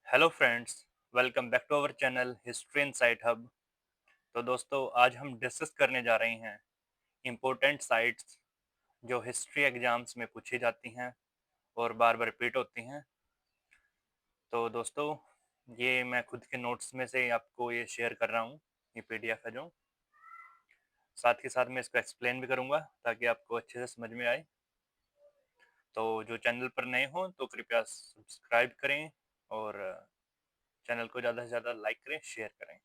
Hello friends, welcome back to our channel history insight hub. तो दोस्तों, आज हम डिस्कस करने जा रहे हैं इम्पोर्टेंट साइट्स जो हिस्ट्री एग्जाम्स में पूछी जाती हैं और बार बार रिपीट होती हैं। तो दोस्तों, ये मैं खुद के नोट्स में से आपको ये शेयर कर रहा हूँ। ये पीडीएफ है जो, साथ ही साथ मैं इसको एक्सप्लेन भी करूँगा ताकि आपको अच्छे से समझ में आए। तो जो चैनल पर नए हों तो कृपया सब्सक्राइब करें और चैनल को ज़्यादा से ज़्यादा लाइक करें, शेयर करें।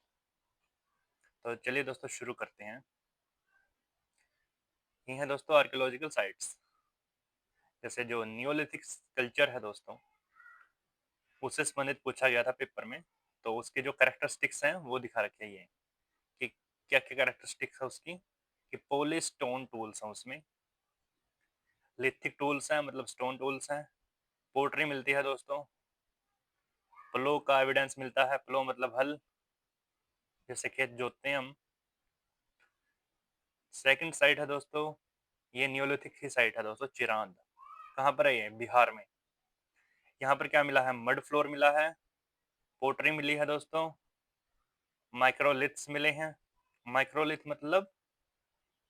तो चलिए दोस्तों, शुरू करते हैं। ये है दोस्तों आर्कियोलॉजिकल साइट्स। जैसे जो नियोलिथिक कल्चर है दोस्तों, उससे संबंधित पूछा गया था पेपर में। तो उसके जो कैरेक्टरिस्टिक्स हैं वो दिखा रखे हैं ये, कि क्या क्या कैरेक्टरिस्टिक्स है उसकी। कि पोलिश स्टोन टूल्स हैं उसमें, लिथिक टूल्स हैं मतलब स्टोन टूल्स हैं, पोट्री मिलती है दोस्तों, प्लो का एविडेंस मिलता है। प्लो मतलब हल, जैसे खेत जोतते हैं हम। सेकंड साइट है दोस्तों, ये नियोलिथिक ही साइट है दोस्तों, चिरांद। कहाँ पर है ये? बिहार में। यहाँ पर क्या मिला है? मड फ्लोर मिला है, पोट्री मिली है दोस्तों, माइक्रोलिथ्स मिले हैं। माइक्रोलिथ मतलब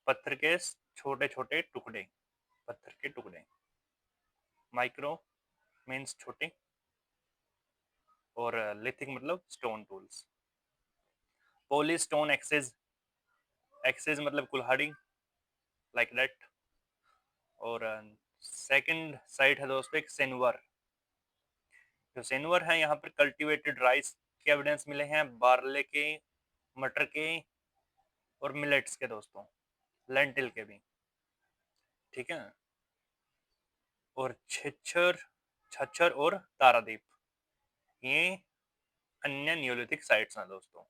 पत्थर के छोटे छोटे टुकड़े, पत्थर के टुकड़े। माइक्रो मीन्स छोटे, और लिथिक मतलब स्टोन टूल्स। पोली स्टोन एक्सेस, एक्सेस मतलब कुल्हाड़ी, लाइक दैट। और सेकंड साइट है दोस्तों एक सेनुवर। जो सेनुवर है, यहाँ पर कल्टीवेटेड राइस के एविडेंस मिले हैं, बार्ले के, मटर के और मिलेट्स के दोस्तों, लेंटिल के भी। ठीक है। और छच्छर, छच्छर और तारादीप, ये अन्य नियोलिथिक साइट्स हैं दोस्तों।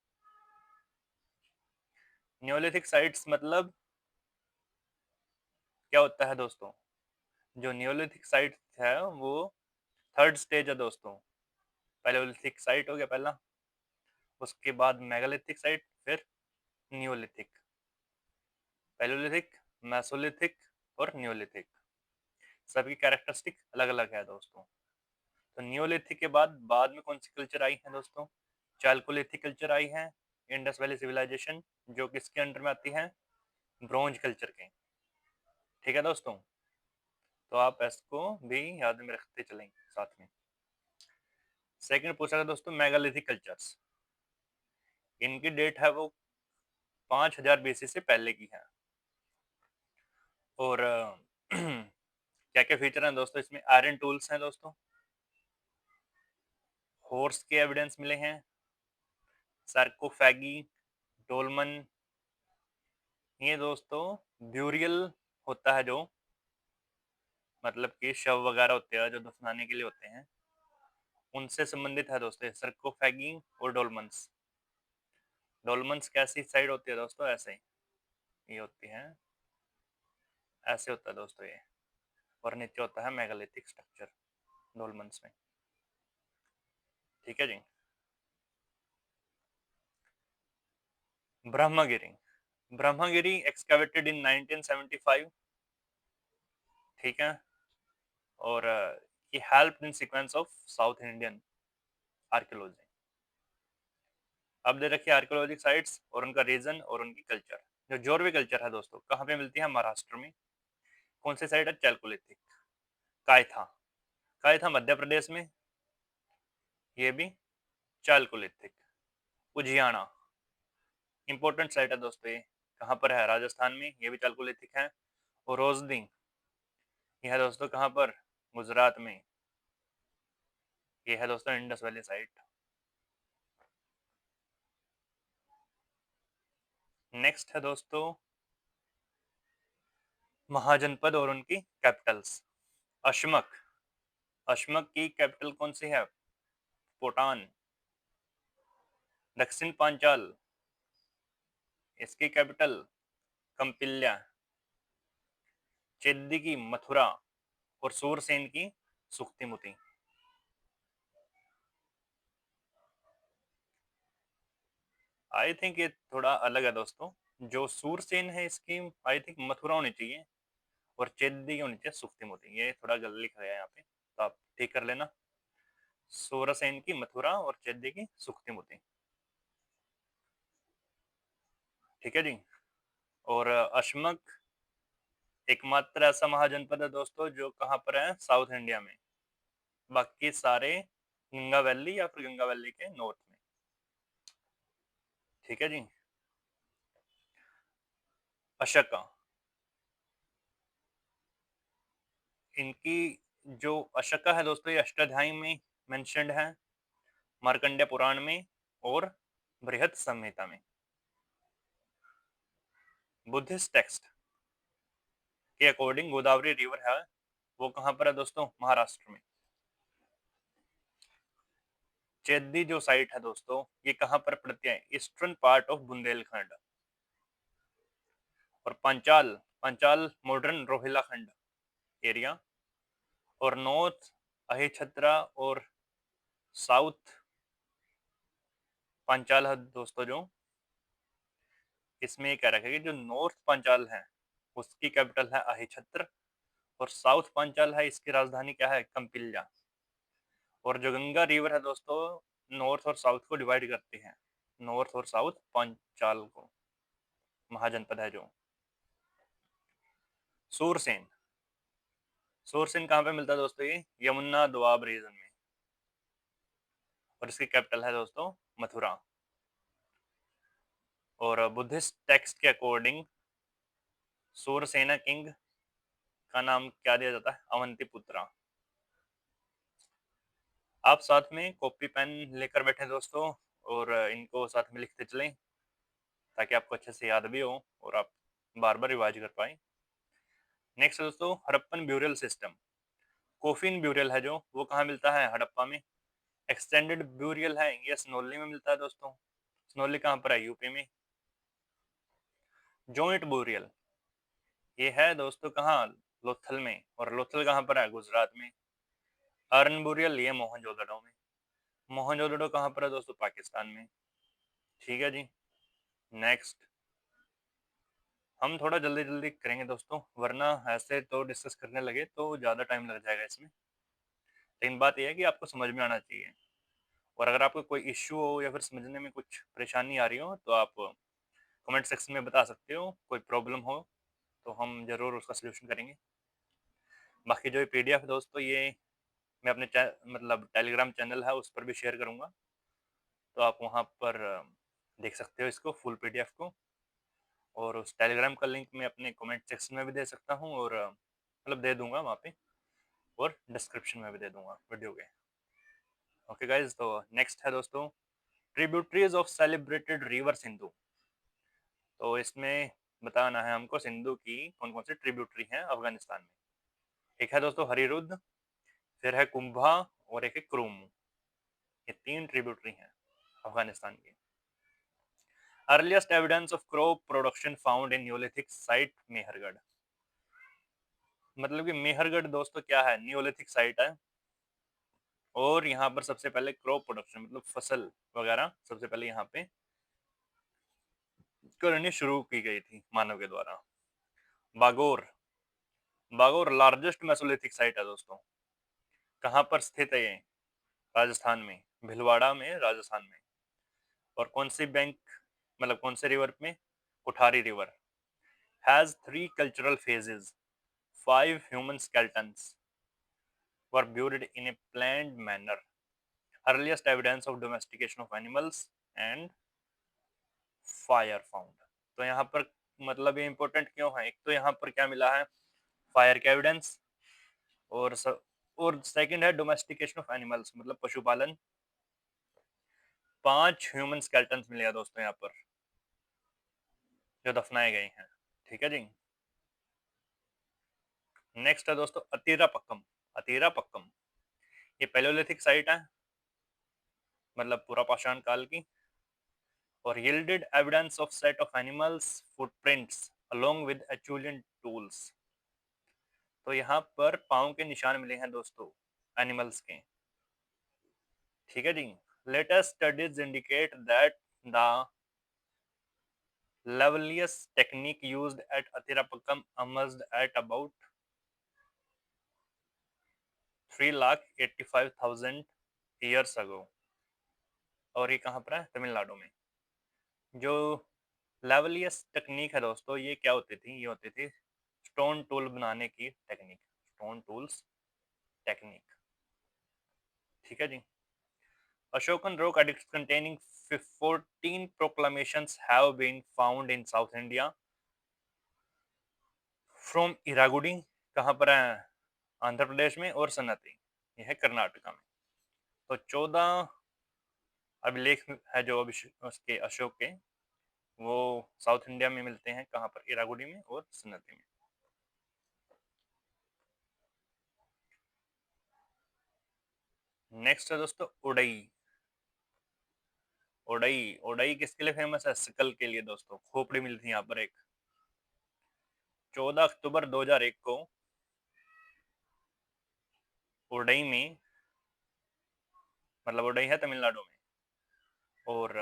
नियोलिथिक साइट्स मतलब क्या होता है दोस्तों? जो नियोलिथिक साइट है वो थर्ड स्टेज है दोस्तों। पैलेओलिथिक साइट हो गया पहला, उसके बाद मेगालिथिक साइट, फिर नियोलिथिक। पैलेओलिथिक, मेसोलिथिक और नियोलिथिक, सबकी कैरेक्टरिस्टिक अलग अलग है दोस्तों। तो नियोलिथिक के बाद में कौन सी कल्चर आई है दोस्तों? चालकोलिथिक कल्चर आई है, इंडस वैली सिविलाइजेशन, जो किसके अंडर में आती है? ब्रोंज कल्चर के। ठीक है दोस्तों, तो आप इसको भी याद में रखते चलेंगे साथ में। सेकंड पूछा था दोस्तों मेगालिथिक कल्चर्स। इनकी डेट है वो 5000 बीसी से पहले की है। और क्या क्या फीचर हैं दोस्तों इसमें? आयरन टूल्स हैं दोस्तों, हॉर्स के एविडेंस मिले हैं, सार्कोफैगी, डोलमन। ये दोस्तों ब्यूरियल होता है जो, मतलब कि शव वगैरह होते हैं जो दफनाने के लिए होते हैं, उनसे संबंधित है दोस्तों सार्कोफैगी और डोलमन्स। डोलमन्स कैसी साइड होती है दोस्तों? ऐसे ये होती है, ऐसे होता है दोस्तों ये, और नीचे होता है मेगालिथिक स्ट्रक्चर डोलमन्स में। ठीक है जी। ब्रह्मगिरी, ब्रह्मगिरी एक्सकैवेटेड इन 1975। ठीक है। और ये help in sequence of south Indian archaeology. अब दे रखिए आर्कियोलॉजिक साइट्स और उनका रीजन और उनकी कल्चर। जो जोरवे कल्चर है दोस्तों, कहाँ पे मिलती है? महाराष्ट्र में। कौन सी साइड है? चैलकोलिथिक। कायथा, कायथा मध्य प्रदेश में, ये भी चालकोलिथिक। उजियाना, इंपॉर्टेंट साइट है दोस्तों ये। कहाँ पर है? राजस्थान में, ये भी चालकोलिथिक है। और रोजदी, ये है दोस्तों कहाँ पर? गुजरात में। ये है दोस्तों इंडस वैली साइट। नेक्स्ट है दोस्तों महाजनपद और उनकी कैपिटल्स। अशमक, अशमक की कैपिटल कौन सी है? पोटान। दक्षिण पांचाल, इसकी कैपिटल कंपिल्या। चेदी की मथुरा, और सूरसेन की सुख्तीमुती। आई थिंक ये थोड़ा अलग है दोस्तों। जो सूरसेन है इसकी आई थिंक मथुरा होनी चाहिए, और चेदी की होनी चाहिए सुख्तीमुती। ये थोड़ा गलत लिखा गया है यहाँ पे, तो आप ठीक कर लेना। सूरसेन की मथुरा और चैदी की सुख्तीमुति। ठीक है जी। और अशमक एकमात्र ऐसा महाजनपद है दोस्तों जो कहाँ पर है, साउथ इंडिया में। बाकी सारे गंगा वैली या फिर गंगा वैली के नॉर्थ में। ठीक है जी। अशका, इनकी जो अशका है दोस्तों, ये अष्टाध्यायी में मेंशन्ड है, मार्कंडेय पुराण में और बृहत संहिता में। बुद्धिस्ट टेक्स्ट के अकॉर्डिंग गोदावरी रिवर है वो कहाँ पर है दोस्तों, महाराष्ट्र में। चेदी जो साइट है दोस्तों, ये कहाँ पर पड़ती है, ईस्टर्न पार्ट ऑफ बुंदेलखंड। और पंचाल, पंचाल मॉडर्न रोहिला खंड एरिया। और नॉर्थ अहिछत्रा और साउथ पंचाल है दोस्तों। जो इसमें ये कह रखा है कि जो नॉर्थ पंचाल है उसकी कैपिटल है अहिछत्र, और साउथ पंचाल है इसकी राजधानी क्या है, कंपिल्या। और जो गंगा रिवर है दोस्तों, नॉर्थ और साउथ को डिवाइड करती है, नॉर्थ और साउथ पंचाल को, महाजनपद है जो। सूरसेन, सूरसेन कहाँ पे मिलता है दोस्तों, ये यमुना दोआब रीजन में। और इसकी कैपिटल है दोस्तों मथुरा। और बुद्धिस्ट टेक्स्ट के अकॉर्डिंग सूरसेना किंग का नाम क्या दिया जाता है, अवंतीपुत्रा। आप साथ में कॉपी पेन लेकर बैठे दोस्तों, और इनको साथ में लिखते चलें ताकि आपको अच्छे से याद भी हो और आप बार बार रिवाइज कर पाए। नेक्स्ट दोस्तों, Harappan burial system. Coffin burial है जो वो कहाँ मिलता है, हड़प्पा में। एक्सटेंडेड ब्यूरियल है ये स्नोली में मिलता है दोस्तों। स्नोली कहाँ पर है, यूपी में। जॉइंट ब्यूरियल ये है दोस्तों कहाँ, लोथल में। और लोथल कहाँ पर है, गुजरात में। अर्न ब्यूरियल ये मोहनजोदड़ो में। मोहनजोदड़ो कहाँ पर है दोस्तों, पाकिस्तान में। ठीक है जी। नेक्स्ट, हम थोड़ा जल्दी जल्दी करेंगे दोस्तों, वरना ऐसे तो डिस्कस करने लगे तो ज़्यादा टाइम लग जाएगा इसमें। लेकिन बात यह है कि आपको समझ में आना चाहिए। और अगर आपको कोई इश्यू हो या फिर समझने में कुछ परेशानी आ रही हो तो आप कमेंट सेक्शन में बता सकते हो। कोई प्रॉब्लम हो तो हम ज़रूर उसका सलूशन करेंगे। बाकी जो ये पीडीएफ है दोस्तों, ये मैं अपने मतलब टेलीग्राम चैनल है उस पर भी शेयर करूँगा, तो आप वहाँ पर देख सकते हो इसको, फुल पीडीएफ को। और उस टेलीग्राम का लिंक मैं अपने कमेंट सेक्शन में भी दे सकता हूँ, और मतलब दे दूंगा वहाँ पे, और डिस्क्रिप्शन में भी दे दूंगा वीडियो के। ओके गाइज, तो नेक्स्ट है दोस्तों, tributaries of celebrated river Sindhu. तो इसमें बताना है हमको सिंधु की कौन कौन सी ट्रिब्यूटरी हैं अफगानिस्तान में। एक है दोस्तों हरिरुद्ध, फिर है कुंभा, और एक है क्रूम। ये तीन ट्रिब्यूटरी हैं अफगानिस्तान की। Earliest evidence of crop production found in Neolithic site Mehrgarh. मतलब कि मेहरगढ़ दोस्तों क्या है, न्यूलिथिक साइट है। और यहाँ पर सबसे पहले क्रॉप प्रोडक्शन मतलब फसल वगैरह सबसे पहले यहाँ पे करनी शुरू की गई थी मानव के द्वारा। Bagor, Bagor largest mesolithic site है दोस्तों। कहाँ पर स्थित है ये, राजस्थान में, भिलवाड़ा में, राजस्थान में। और कौन सी बैंक, मतलब कौन से रिवर में, Kuthari river. Has 3 cultural phases, 5 human skeletons were buried in a planned manner. Earliest evidence of domestication of animals and fire found. तो यहाँ पर मतलब ये इंपॉर्टेंट क्यों है, एक तो यहाँ पर क्या मिला है, फायर का एविडेंस। और और सेकंड है डोमेस्टिकेशन ऑफ एनिमल्स मतलब पशुपालन। 5 ह्यूमन स्केल्टन्स मिले हैं दोस्तों यहाँ पर जो दफनाए गए हैं। ठीक है जी। नेक्स्ट है दोस्तों अतीरा पक्कम। अतीरा पक्कम ये पैलियोलिथिक साइट है, मतलब पूरा पाषाण काल की। और yielded evidence of set of animals footprints along with Acheulean tools। तो यहाँ पर पाँव के निशान मिले हैं दोस्तों एनिमल्स के। ठीक है जी। Latest studies indicate that the Levelius technique used at Athirapakkam emerged at about 3,85,000 years ago. और ये कहाँ पर है? तमिलनाडु में। जो लेवलियस टेक्निक है दोस्तों, ये क्या होती थी? ये होती थी स्टोन टूल बनाने की टेक्निक, स्टोन टूल्स टेक्निक। ठीक है जी। Ashokan rock edicts containing 14 proclamations have been found in South India from Iragudi, कहाँ पर है? आंध्र प्रदेश में, और सन्नति, यह है कर्नाटका में। तो 14 अभिलेख है जो उसके अशोक के, वो साउथ इंडिया में मिलते हैं, कहाँ पर? इरागुडी में और सन्नति में। नेक्स्ट है दोस्तों उड़ई। उड़ई, उड़ई किसके लिए फेमस है? सिकल के लिए दोस्तों। खोपड़ी मिलती है यहाँ पर एक। 14 अक्टूबर 2001 को उड़ई में, मतलब उड़ई है तमिलनाडु में, और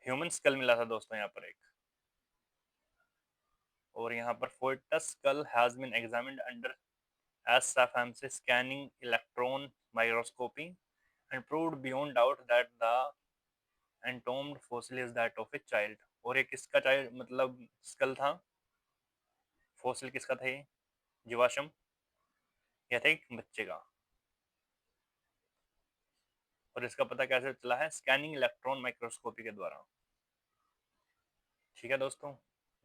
ह्यूमन स्कल मिला था दोस्तों यहाँ पर एक। और यहाँ पर foetus skull has been examined under SFMC scanning electron microscopy and proved beyond doubt that the entombed fossil is that of a child. और एक किसका चाइल्ड, मतलब स्कल था? फॉसिल किसका था ये? जीवाश्म? यह था एक बच्चे का। और इसका पता कैसे चला है? स्कैनिंग इलेक्ट्रॉन माइक्रोस्कोपी के द्वारा। ठीक है दोस्तों,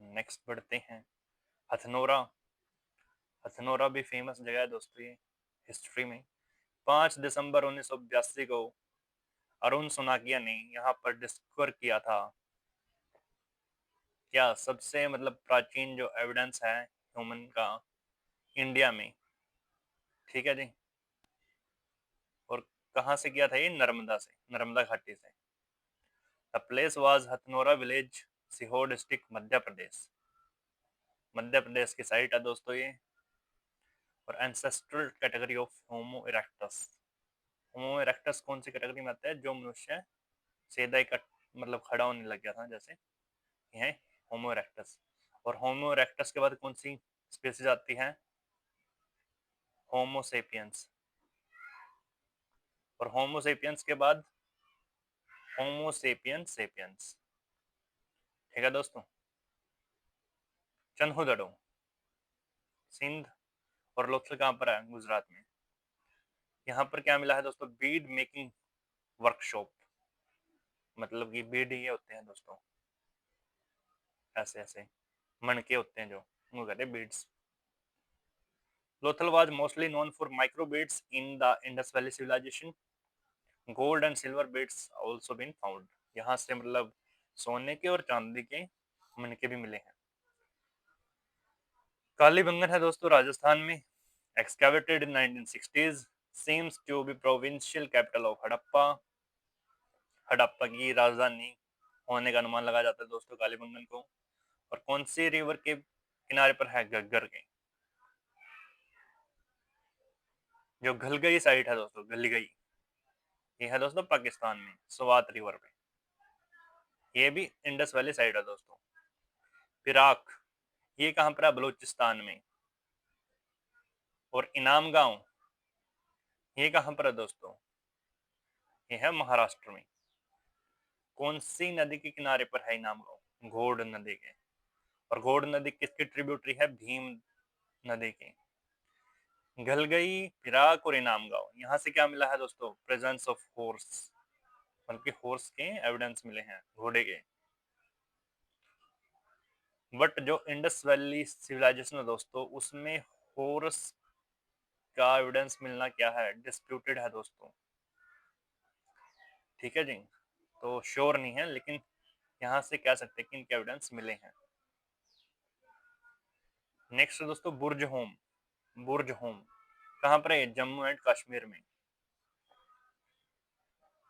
नेक्स्ट बढ़ते हैं। हथनोरा। हथनोरा भी फेमस जगह है दोस्तों ये हिस्ट्री में। 5 दिसंबर 1982 को अरुण सोनाकिया ने यहाँ पर डिस्कवर किया था क्या? सबसे मतलब प्राचीन जो एविडेंस है ह्यूमन का इंडिया में। ठीक है जी। और कहाँ से किया था ये? नर्मदा से, नर्मदा घाटी से। The place was Hathnora village, Sehore district, Madhya Pradesh. Madhya Pradesh की साइट है दोस्तों ये। और ancestral category of Homo erectus. Homo erectus कौन सी कैटेगरी में आता है? जो मनुष्य सीधा एक मतलब खड़ा होने लग गया था, जैसे ये है होमो इरेक्टस। और होमो इरेक्टस के बाद कौन सी स्पीसीज आती है? होमो सेपियंस। और होमो सेपियंस के बाद होमो सेपियंस सेपियंस। ठीक है दोस्तों। चन्हुदड़ो, सिंध। और लोथल कहाँ पर है? गुजरात में। यहाँ पर क्या मिला है दोस्तों? Bead making workshop. मतलब कि बीड ये होते हैं दोस्तों, ऐसे ऐसे मणके होते हैं जो, वो कहते हैं beads. Lothal was mostly known for micro beads in the Indus Valley civilization. Gold and silver beads also been found. यहाँ से मतलब सोने के और चांदी के मणके भी मिले हैं। कालीबंगन है दोस्तों राजस्थान में। Excavated in 1960s, seems to be provincial capital of Harappa. Harappa की राजधानी होने का अनुमान लगाया जाता है दोस्तों कालीबंगन को। और कौन सी रिवर के किनारे पर है? घग्गर के। जो घलगई साइट है दोस्तों, घलगई, ये है दोस्तों पाकिस्तान में, स्वात रिवर पे। ये भी इंडस वैली साइड है दोस्तों। फिराक, ये कहाँ पर है? बलूचिस्तान में। और इनाम गांव, ये कहाँ पर है दोस्तों? ये है महाराष्ट्र में। कौन सी नदी के किनारे पर है इनाम गांव? घोड़ नदी के। और घोड़ नदी किसकी ट्रिब्यूटरी है? भीम नदी की। घलगई, फिराक और इनाम गांव, यहाँ से क्या मिला है दोस्तों? प्रेजेंस ऑफ हॉर्स, बल्कि हॉर्स के एविडेंस मिले हैं, घोड़े के। बट जो इंडस वैली सिविलाइजेशन है दोस्तों, उसमें हॉर्स का एविडेंस मिलना क्या है? डिस्प्यूटेड है दोस्तों। ठीक है जी। तो श्योर नहीं है, लेकिन यहाँ से कह सकते हैं कि इनके एविडेंस मिले हैं। नेक्स्ट दोस्तों बुर्ज होम। बुर्ज होम कहाँ पर है? जम्मू एंड कश्मीर में।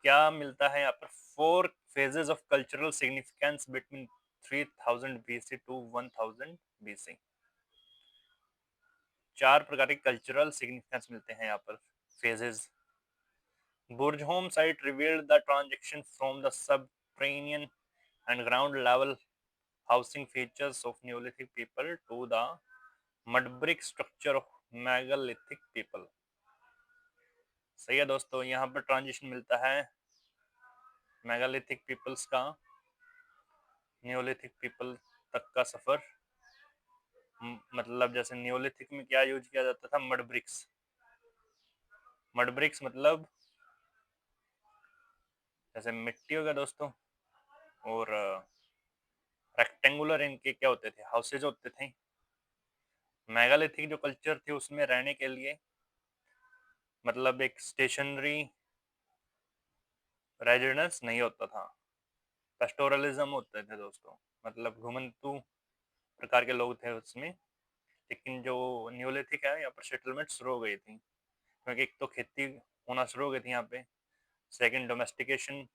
क्या मिलता है यहाँ पर? 4 phases of cultural significance between 3000 BC to 1000 BC। 4 प्रकार के कल्चरल सिग्निफिकेंस मिलते हैं यहाँ पर, phases. Burj home site revealed the transaction from the subterranean and ground level housing features of Neolithic people to the mud brick structure of megalithic people. सही है दोस्तों, यहाँ पर ट्रांजिशन मिलता है मेगालिथिक पीपल्स का नियोलिथिक पीपल तक का सफर। मतलब जैसे नियोलिथिक में क्या यूज किया जाता था, मड ब्रिक्स। मड ब्रिक्स मतलब जैसे मिट्टी हो गया दोस्तों, और रेक्टेंगुलर इनके क्या होते थे, हाउसेज होते थे। मेगालिथिक जो कल्चर थी उसमें रहने के लिए मतलब एक स्टेशनरी रेजिडेंस नहीं होता था, पेस्टोरलिज्म होते थे दोस्तों, मतलब घुमंतु प्रकार के लोग थे उसमें। लेकिन जो न्यूलिथिक है, यहाँ पर सेटलमेंट शुरू हो गई थी, क्योंकि एक तो खेती होना शुरू हो गई थी यहाँ पे, सेकंड डोमेस्टिकेशन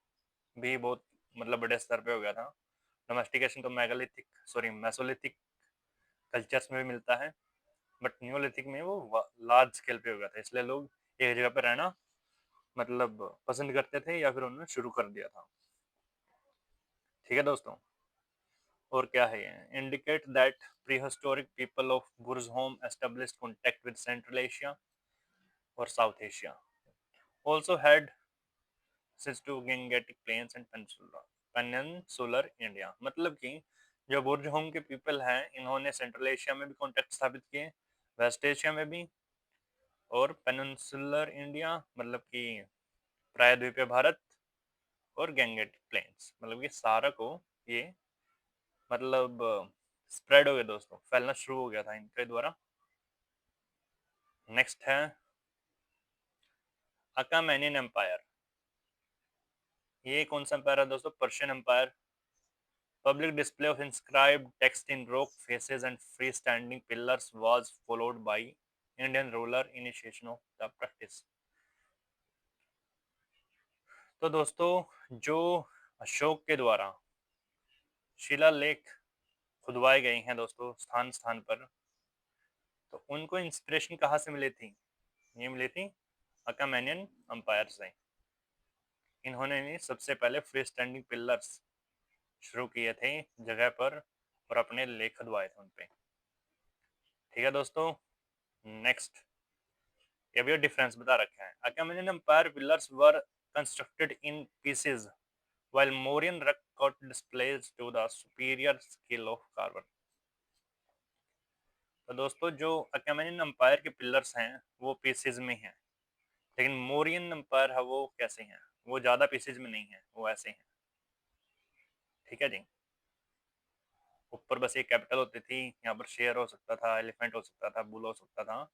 भी बहुत मतलब बड़े स्तर पे हो गया था। डोमेस्टिकेशन तो मेसोलिथिक कल्चर्स में भी मिलता है, बट न्यूलिथिक में वो लार्ज स्केल पे हो गया था, इसलिए लोग एक जगह पे रहना मतलब पसंद करते थे या फिर उन्होंने शुरू कर दिया था। ठीक है दोस्तों, और क्या है ये, indicate that prehistoric people of Burzahom established contact with Central Asia और South Asia, also had access to Gangetic Plains and peninsular India. मतलब कि जो बुर्जहोम के पीपल हैं, इन्होंने सेंट्रल एशिया में भी कॉन्टेक्ट स्थापित किए, वेस्ट एशिया में भी, और पेनिनसुलर इंडिया मतलब कि प्रायद्वीपीय भारत, और गैंगेटिक प्लेन्स मतलब कि सारा को ये मतलब स्प्रेड हो गया दोस्तों, फैलना शुरू हो गया था इनके द्वारा। नेक्स्ट है अकामेनियन एम्पायर। ये कौन सा एम्पायर है दोस्तों, Persian empire. Public display of inscribed text in rock faces and freestanding pillars was followed by Indian ruler initiation of the practice। तो दोस्तों जो अशोक के द्वारा शिलालेख खुदवाए गए हैं दोस्तों स्थान स्थान पर, तो उनको इंस्पिरेशन कहाँ से मिली थी, ये मिली थी अकामेनियन अंपायर से। इन्होंने सबसे पहले फ्री स्टैंडिंग पिलर्स शुरू किए थे जगह पर और अपने लेख खुदवाए थे उनपे। ठीक है दोस्तों, नेक्स्ट ये भी डिफरेंस बता रखा है। Achaemenian empire pillars were constructed in pieces while Mauryan rock cut displays to the superior skill of carver। तो दोस्तों जो अकामेनियन एम्पायर के पिलर्स हैं वो पीसेज में हैं, लेकिन मोरियन एम्पायर है वो कैसे हैं, वो ज्यादा पीसेज में नहीं है, वो ऐसे हैं। ठीक है जी, ऊपर बस एक कैपिटल होती थी, यहाँ पर शेयर हो सकता था, एलिफेंट हो सकता था, बुल हो सकता था,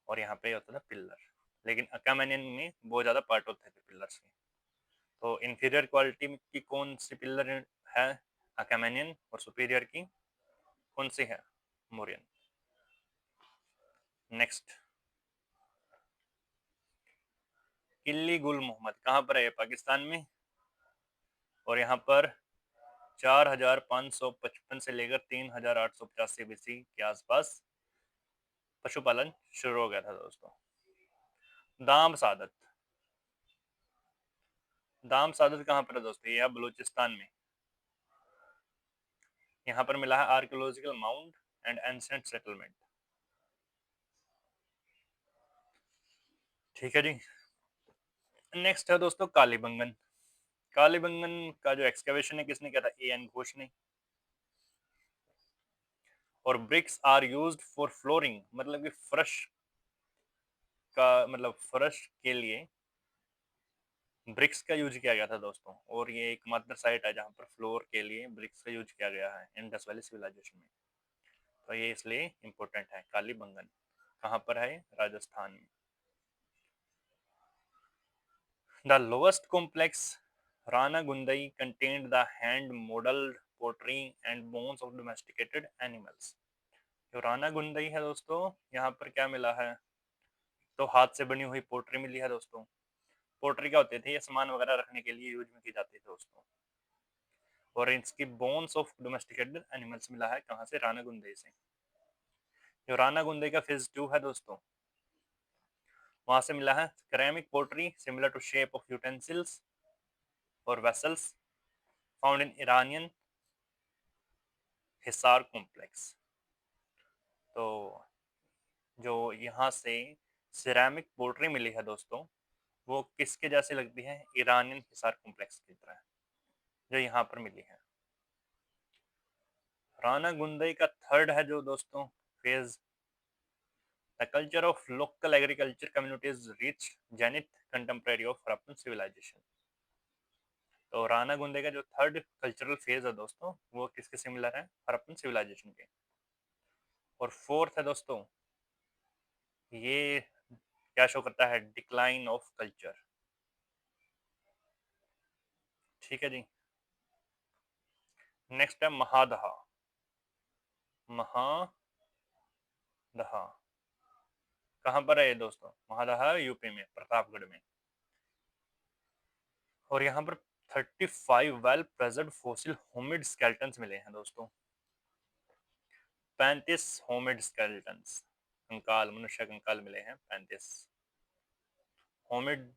और यहाँ पे होता था पिलर। लेकिन अकामेनियन में बहुत ज्यादा पार्ट होते थे पिलर्स के। तो इंफीरियर क्वालिटी की कौन सी पिलर है, अकामेनियन, और सुपीरियर की कौन सी है, मोरियन। नेक्स्ट, किल्ली गुल मोहम्मद कहाँ पर है, पाकिस्तान में, और यहाँ पर 4555 से लेकर 3885 बीसी के आसपास पशुपालन शुरू हो गया था दोस्तों। दाम सादत, दाम सादत कहाँ पर है दोस्तों, ये बलूचिस्तान में। यहाँ पर मिला है archaeological mount and ancient settlement. ठीक है जी, नेक्स्ट है दोस्तों कालीबंगन। कालीबंगन का जो एक्सकैवेशन है किसने किया था, एएन घोष ने। और bricks are used for flooring, मतलब कि फर्श का मतलब फर्श के लिए ब्रिक्स का यूज किया गया था दोस्तों। और ये एकमात्र साइट है जहाँ पर फ्लोर के लिए ब्रिक्स का यूज किया गया है इंडस वैली सिविलाइजेशन में। तो ये इसलिए इम्पोर्टेंट है। कालीबंगन कहाँ पर है, राजस्थान में। The lowest complex Ranaghundai contained the hand modelled pottery and bones of domesticated animals. जो रानागुंदई है दोस्तों, यहाँ पर क्या मिला है, तो हाथ से बनी हुई पोट्री मिली है दोस्तों। पोट्री क्या होती थी, ये सामान वगैरह रखने के लिए यूज में की जाती थी दोस्तों। और इसकी बोन्स ऑफ डोमेस्टिकेटेड एनिमल्स मिला है कहाँ से, रानागुंदई से। जो रानागुंदई का फेज 2 है दोस्तों, वहां से मिला है ceramic pottery similar to shape of utensils और vessels found in Iranian Hisar complex. तो जो यहाँ से सिरेमिक पोट्री मिली है दोस्तों, वो किसके जैसी लगती है? ईरानियन हिसार कॉम्प्लेक्स की तरह, जो यहाँ पर मिली है। राणा गुंदई का थर्ड है जो दोस्तों phase, the culture of local agriculture communities reach zenith contemporary of Harappan civilization. तो राणा गुंदे का जो थर्ड कल्चरल फेज है दोस्तों, वो किसके सिमिलर है? हड़प्पन सिविलाइजेशन के। और फोर्थ है दोस्तों, ये क्या शो करता है? Decline of culture. ठीक है जी। नेक्स्ट है महादहा। महादहा कहाँ पर है ये दोस्तों? महादहा यूपी में, प्रतापगढ़ में। और यहाँ पर 35 वेल प्रेजर्व फॉसिल होमिड स्केल्टन्स मिले हैं दोस्तों। 35 होमिड स्केल्टन्स, कंकाल, मनुष्य कंकाल मिले हैं 35। होमिड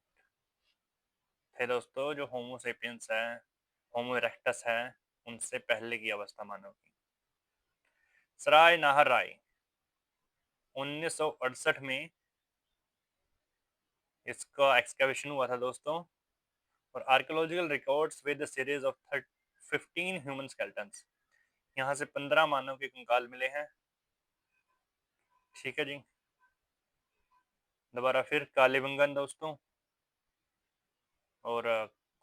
थे दोस्तों जो होमोसेपियंस है, होमो इरेक्टस है, उनसे पहले की अवस्था मानव की। सराय नाहर राय 1968 में इसका एक्सकैवेशन हुआ था दोस्तों। और archaeological records with series of 15 human skeletons, यहाँ से 15 मानव के कंकाल मिले हैं। ठीक है जी। दोबारा फिर कालीबंगन दोस्तों, और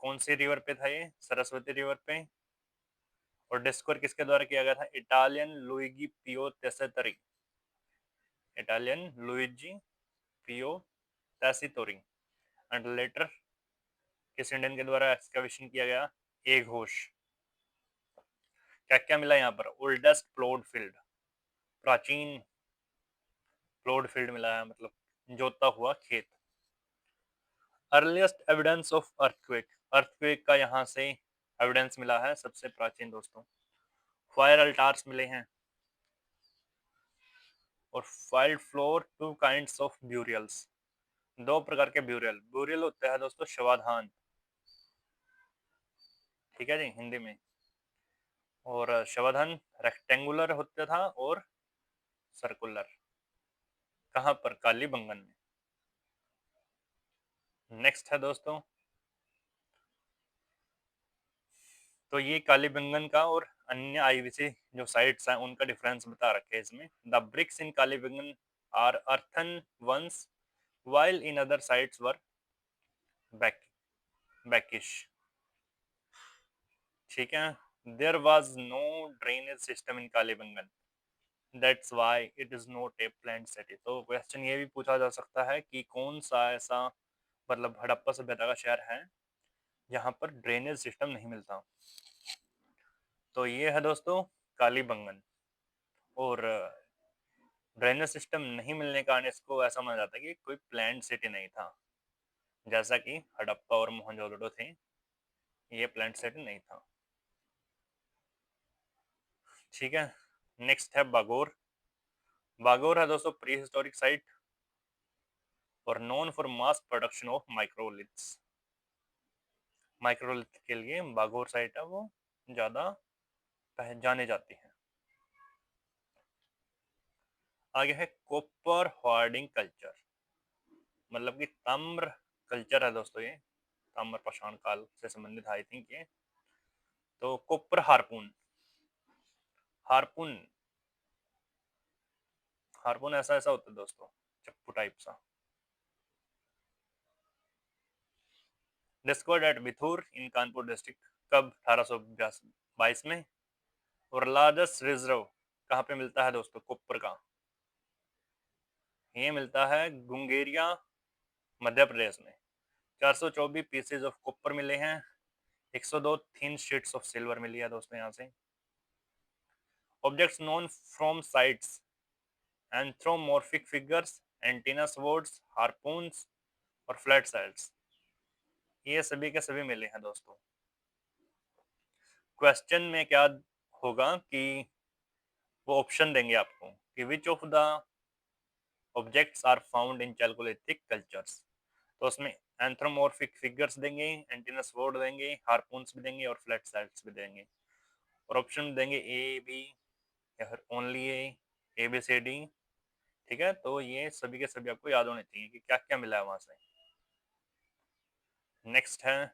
कौन सी रिवर पे था ये? सरस्वती रिवर पे। और डिस्कवर किसके द्वारा किया गया था? इटालियन लुइगी पियो टेसेटरी, इटालियन लुइजी पियो टेसिटोरी। एंड लेटर किस इंडियन के द्वारा एक्सकैवेशन किया गया? ए घोष। क्या क्या मिला यहाँ पर? ओल्डेस्ट प्लोड फील्ड, प्राचीन प्लोड फील्ड मिला है, मतलब जोता हुआ खेत। Earliest evidence of earthquake, earthquake का यहाँ से एविडेंस मिला है सबसे प्राचीन दोस्तों। फायर अल्टार्स मिले हैं। और filed floor, two kinds of burials, दो प्रकार के ब्यूरियल। ब्यूरियल होता है दोस्तों शवाधान, ठीक है जी, हिंदी में। और शवाधान रेक्टेंगुलर होता था और सर्कुलर। कहाँ पर? कालीबंगन में। नेक्स्ट है दोस्तों, तो ये कालीबंगन का और अन्य आईवीसी जो साइट्स हैं उनका डिफरेंस बता रखे हैं इसमें। The bricks in Kalibangan are earthen ones while in other sites were back backish। ठीक है। there was no drainage system in Kalibangan, that's why it is not a planned city। तो क्वेश्चन ये भी पूछा जा सकता है कि कौन सा ऐसा मतलब हड़प्पा सभ्यता का शहर है जहाँ पर ड्रेनेज सिस्टम नहीं मिलता। तो ये है दोस्तों कालीबंगन। और ड्रेनेज सिस्टम नहीं मिलने के कारण इसको ऐसा माना जाता है कि कोई प्लान्ड सिटी नहीं था, जैसा कि हड़प्पा और मोहनजोदड़ो थे, ये प्लान्ड सिटी नहीं था। ठीक है। नेक्स्ट है बागोर। बागोर है दोस्तों प्री हिस्टोरिक साइट और known for mass production of microliths. Microlith के लिए बागोर साइट है वो ज्यादा पहचाने जाती है। आगे है कॉपर हार्डिंग कल्चर, मतलब कि ताम्र कल्चर है दोस्तों ये, ताम्र पाषाण काल से संबंधित आई थिंक ये। तो कॉपर हार्पून, हार्पून हार्पून ऐसा ऐसा होता है दोस्तों, चप्पू टाइप सा। डिस्कवर्ड एट बिथुर इन कानपुर डिस्ट्रिक्ट, कब? 1822 में। और लार्जेस्ट रिजर्व कहाँ पे मिलता है दोस्तों कॉपर का? ये मिलता है गुंगेरिया, मध्य प्रदेश में। 424 पीसेज ऑफ कॉपर मिले हैं। 102 थिन शीट्स ऑफ सिल्वर मिली है दोस्तों यहाँ से। Objects known from sites, anthropomorphic figures, antenna swords, harpoons और फ्लैट साइट्स, ये सभी के सभी मिले हैं दोस्तों। क्वेश्चन में क्या होगा कि वो ऑप्शन देंगे आपको कि which of the objects are found in chalcolithic cultures. तो उसमें एंथ्रोमॉर्फिक फिगर्स देंगे, एंटीना स्वॉर्ड देंगे, हार्पून्स भी देंगे और फ्लैट साइट्स भी देंगे। और ऑप्शन देंगे ए बी या फिर ओनली ए, बी सी डी ठीक है, तो ये सभी के सभी आपको याद होने चाहिए कि क्या क्या मिला है वहां से। नेक्स्ट है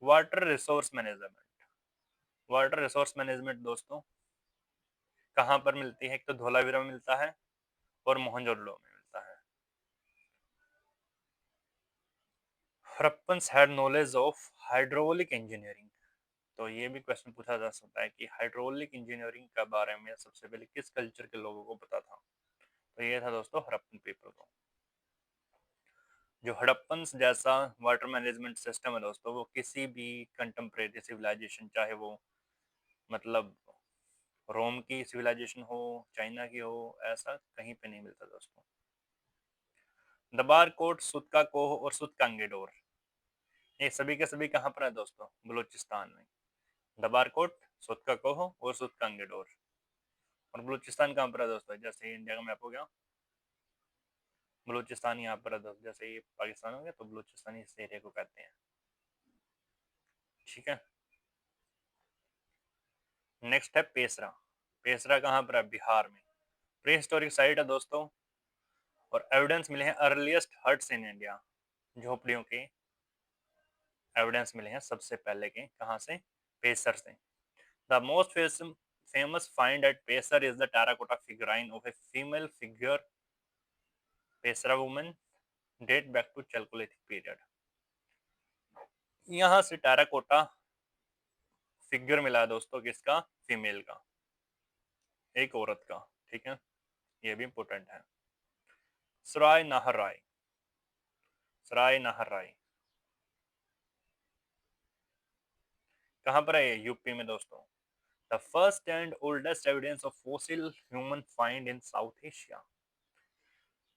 water resource management. Water resource management दोस्तों कहाँ पर मिलती है? एक तो धोलावीरा में मिलता है और मोहनजोदड़ो में मिलता है। Harappans had knowledge of hydraulic engineering. तो ये भी क्वेश्चन पूछा जा सकता है कि हाइड्रोलिक इंजीनियरिंग के बारे में सबसे पहले किस कल्चर के लोगों को पता था? तो ये था दोस्तों हड़प्पन पीपल को। जो हड़प्पन्स जैसा वाटर मैनेजमेंट सिस्टम है दोस्तों, वो किसी भी कंटेम्परेरी सिविलाइजेशन, चाहे वो मतलब रोम की सिविलाइजेशन हो, चाइना की हो, ऐसा कहीं पे नहीं मिलता दोस्तों। दबारकोट, सुत्का कोह और सुत्कांगेडोर, ये सभी के सभी कहाँ पर है दोस्तों? बलूचिस्तान में। दबारकोट, सुत्का कोह और सुत्कांगेडोर। और बलूचिस्तान कहाँ पर है दोस्तों? जैसे इंडिया का मैप हो गया, बलूचिस्तान यहाँ पर है दोस्तों। जैसे ये पाकिस्तान हो गया तो बलूचिस्तान इस एरिया को कहते हैं। ठीक है। नेक्स्ट है पेसरा। पेसरा कहाँ पर है? बिहार में। प्री हिस्टोरिक साइट है दोस्तों, और एविडेंस मिले हैं अर्लीस्ट हट्स इन इंडिया। झोपड़ियों के एविडेंस मिले हैं सबसे पहले के कहाँ से? पेसर से। The most famous find at Pesar is the terracotta figurine of a female figure Pesara woman date back to Chalcolithic period। यहाँ से टेराकोटा फिगर मिला है दोस्तों, किसका? फीमेल का, एक औरत का। ठीक है, ये भी इंपॉर्टेंट है। सराय नाहर राय। सराय नाहर राय कहाँ पर है? ये यूपी में दोस्तों। The first and oldest evidence of fossil human find in south Asia.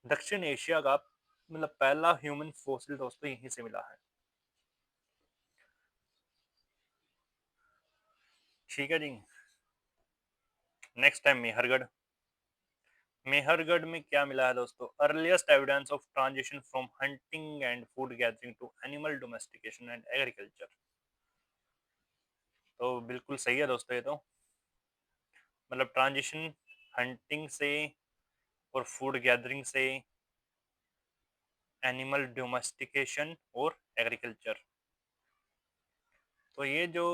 दक्षिण एशिया का मतलब पहला ह्यूमन फॉसिल दोस्तों यहीं से मिला है। ठीक है जी। नेक्स्ट है मेहरगढ़। मेहरगढ़ में क्या मिला है दोस्तों? Earliest evidence of transition from hunting and food gathering to animal domestication and agriculture. तो बिल्कुल सही है दोस्तों, ये तो मतलब ट्रांजिशन हंटिंग से और फूड गैदरिंग से एनिमल डोमेस्टिकेशन और एग्रीकल्चर। तो ये जो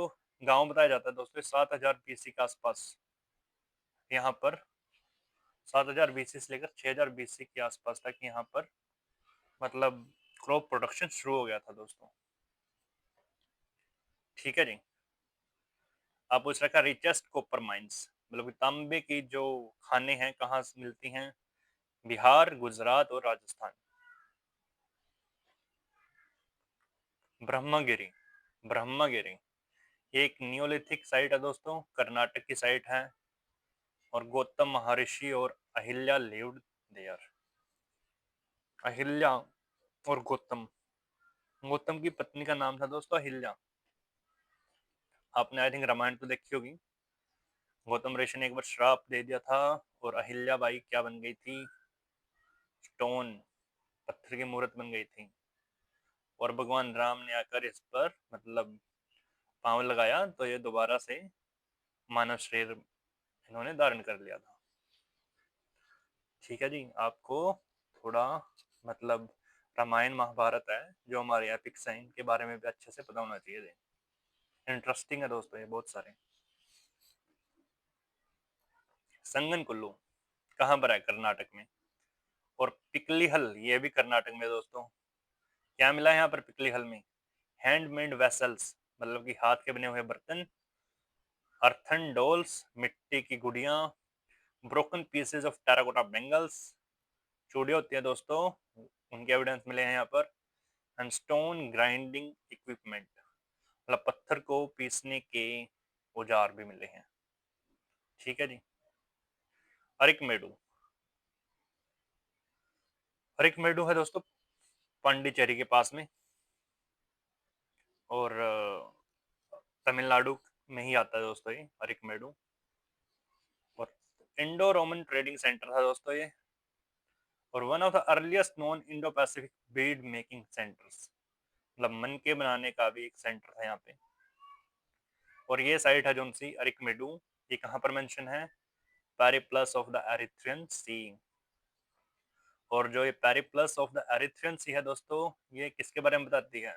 गांव बताया जाता है दोस्तों 7000 बीसी के आसपास, यहाँ पर 7000 बीसी से लेकर 6000 बीसी के आसपास तक यहाँ पर मतलब क्रॉप प्रोडक्शन शुरू हो गया था दोस्तों। ठीक है जी। आप पूछ रखा रिचेस्ट कॉपर माइंस, मतलब तांबे की जो खाने हैं कहाँ से मिलती हैं? बिहार, गुजरात और राजस्थान। ब्रह्मगिरी। ब्रह्मगिरी एक नियोलिथिक साइट है दोस्तों, कर्नाटक की साइट है, और गौतम महर्षि और अहिल्या लिव्ड देयर। अहिल्या और गौतम, गौतम की पत्नी का नाम था दोस्तों अहिल्या। आपने आई थिंक रामायण तो देखी होगी। गौतम ऋषि ने एक बार श्राप दे दिया था, और अहिल्या बाई क्या बन गई थी? स्टोन, पत्थर की मूर्त बन गई थी। और भगवान राम ने आकर इस पर मतलब पांव लगाया तो ये दोबारा से मानव शरीर इन्होंने धारण कर लिया था। ठीक है जी। आपको थोड़ा मतलब रामायण महाभारत है जो हमारे एपिक्स हैं, इनके बारे में भी अच्छे से पता होना चाहिए। इंटरेस्टिंग है दोस्तों ये बहुत सारे। संगन कुल्लू कहाँ पर है? कर्नाटक में। और पिकलीहल ये भी कर्नाटक में दोस्तों। क्या मिला है यहाँ पर पिकलीहल में? हैंडमेड वेसल्स, मतलब कि हाथ के बने हुए बर्तन, अर्थन डॉल्स मिट्टी की गुड़ियां, broken pieces of terracotta bangles, चूड़ियां होती है दोस्तों, उनके एविडेंस मिले हैं यहाँ पर। एंड स्टोन ग्राइंडिंग इक्विपमेंट, मतलब पत्थर को पीसने के औजार भी मिले हैं। ठीक है जी। अरिकमेडु। अरिकमेडु है दोस्तों पांडिचेरी के पास में, और तमिलनाडु में ही आता है दोस्तों ये अरिकमेडु। और इंडो रोमन ट्रेडिंग सेंटर था दोस्तों ये, और one of the earliest non Indo Pacific bead making centres, मतलब मन के बनाने का भी एक सेंटर था यहाँ पे। और ये साइट है जो सी अरिकमेडु, ये कहाँ पर मेंशन है? पेरिप्लस ऑफ द एरिथ्रियन सी। और जो ये पेरिप्लस ऑफ द एरिथ्रियन सी है दोस्तों, ये किसके बारे में बताती है?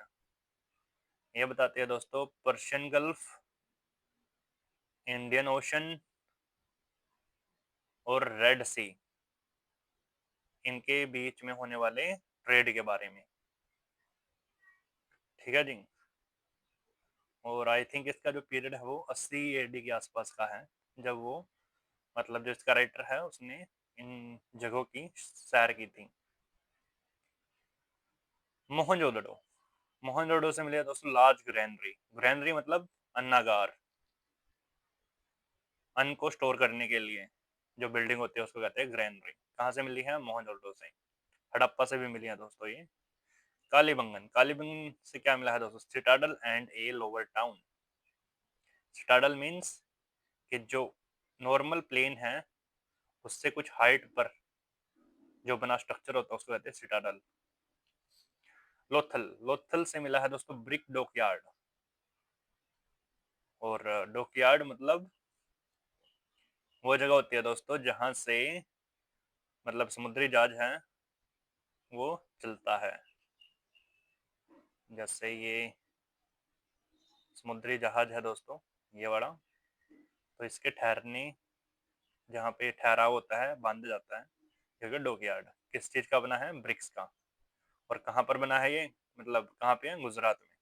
ये बताती है दोस्तों पर्शियन गल्फ, इंडियन ओशन और रेड सी, इनके बीच में होने वाले ट्रेड के बारे में। ठीक है जी। और आई थिंक इसका जो पीरियड है वो 80 एडी के आसपास का है, जब वो मतलब जो इसका राइटर है उसने इन जगहों की सैर की थी। मोहनजोदड़ो, मोहनजोदड़ो से मिले दोस्तों लार्ज ग्रैनरी। ग्रैनरी मतलब अन्नागार, अन्न को स्टोर करने के लिए जो बिल्डिंग होती है उसको कहते हैं ग्रैनरी। कहाँ से मिली है? मोहनजोदड़ो से। हड़प्पा से भी मिली है दोस्तों ये। कालीबंगन, कालीबंगन से क्या मिला है दोस्तों? Citadel and a lower town. Citadel means कि जो नॉर्मल प्लेन है उससे कुछ हाइट पर जो बना स्ट्रक्चर होता है उसको कहते हैं सिटाडल। लोथल, लोथल से मिला है दोस्तों ब्रिक डॉकयार्ड। और डॉकयार्ड मतलब वो जगह होती है दोस्तों जहां से मतलब समुद्री जहाज है वो चलता है। जैसे ये समुद्री जहाज है दोस्तों, ये वाला, तो इसके ठहरने जहाँ पे ठहराव होता है, बांधा जाता है, क्योंकि डॉकयार्ड किस चीज का बना है? ब्रिक्स का। और कहाँ पर बना है ये? मतलब कहाँ पे है? गुजरात में।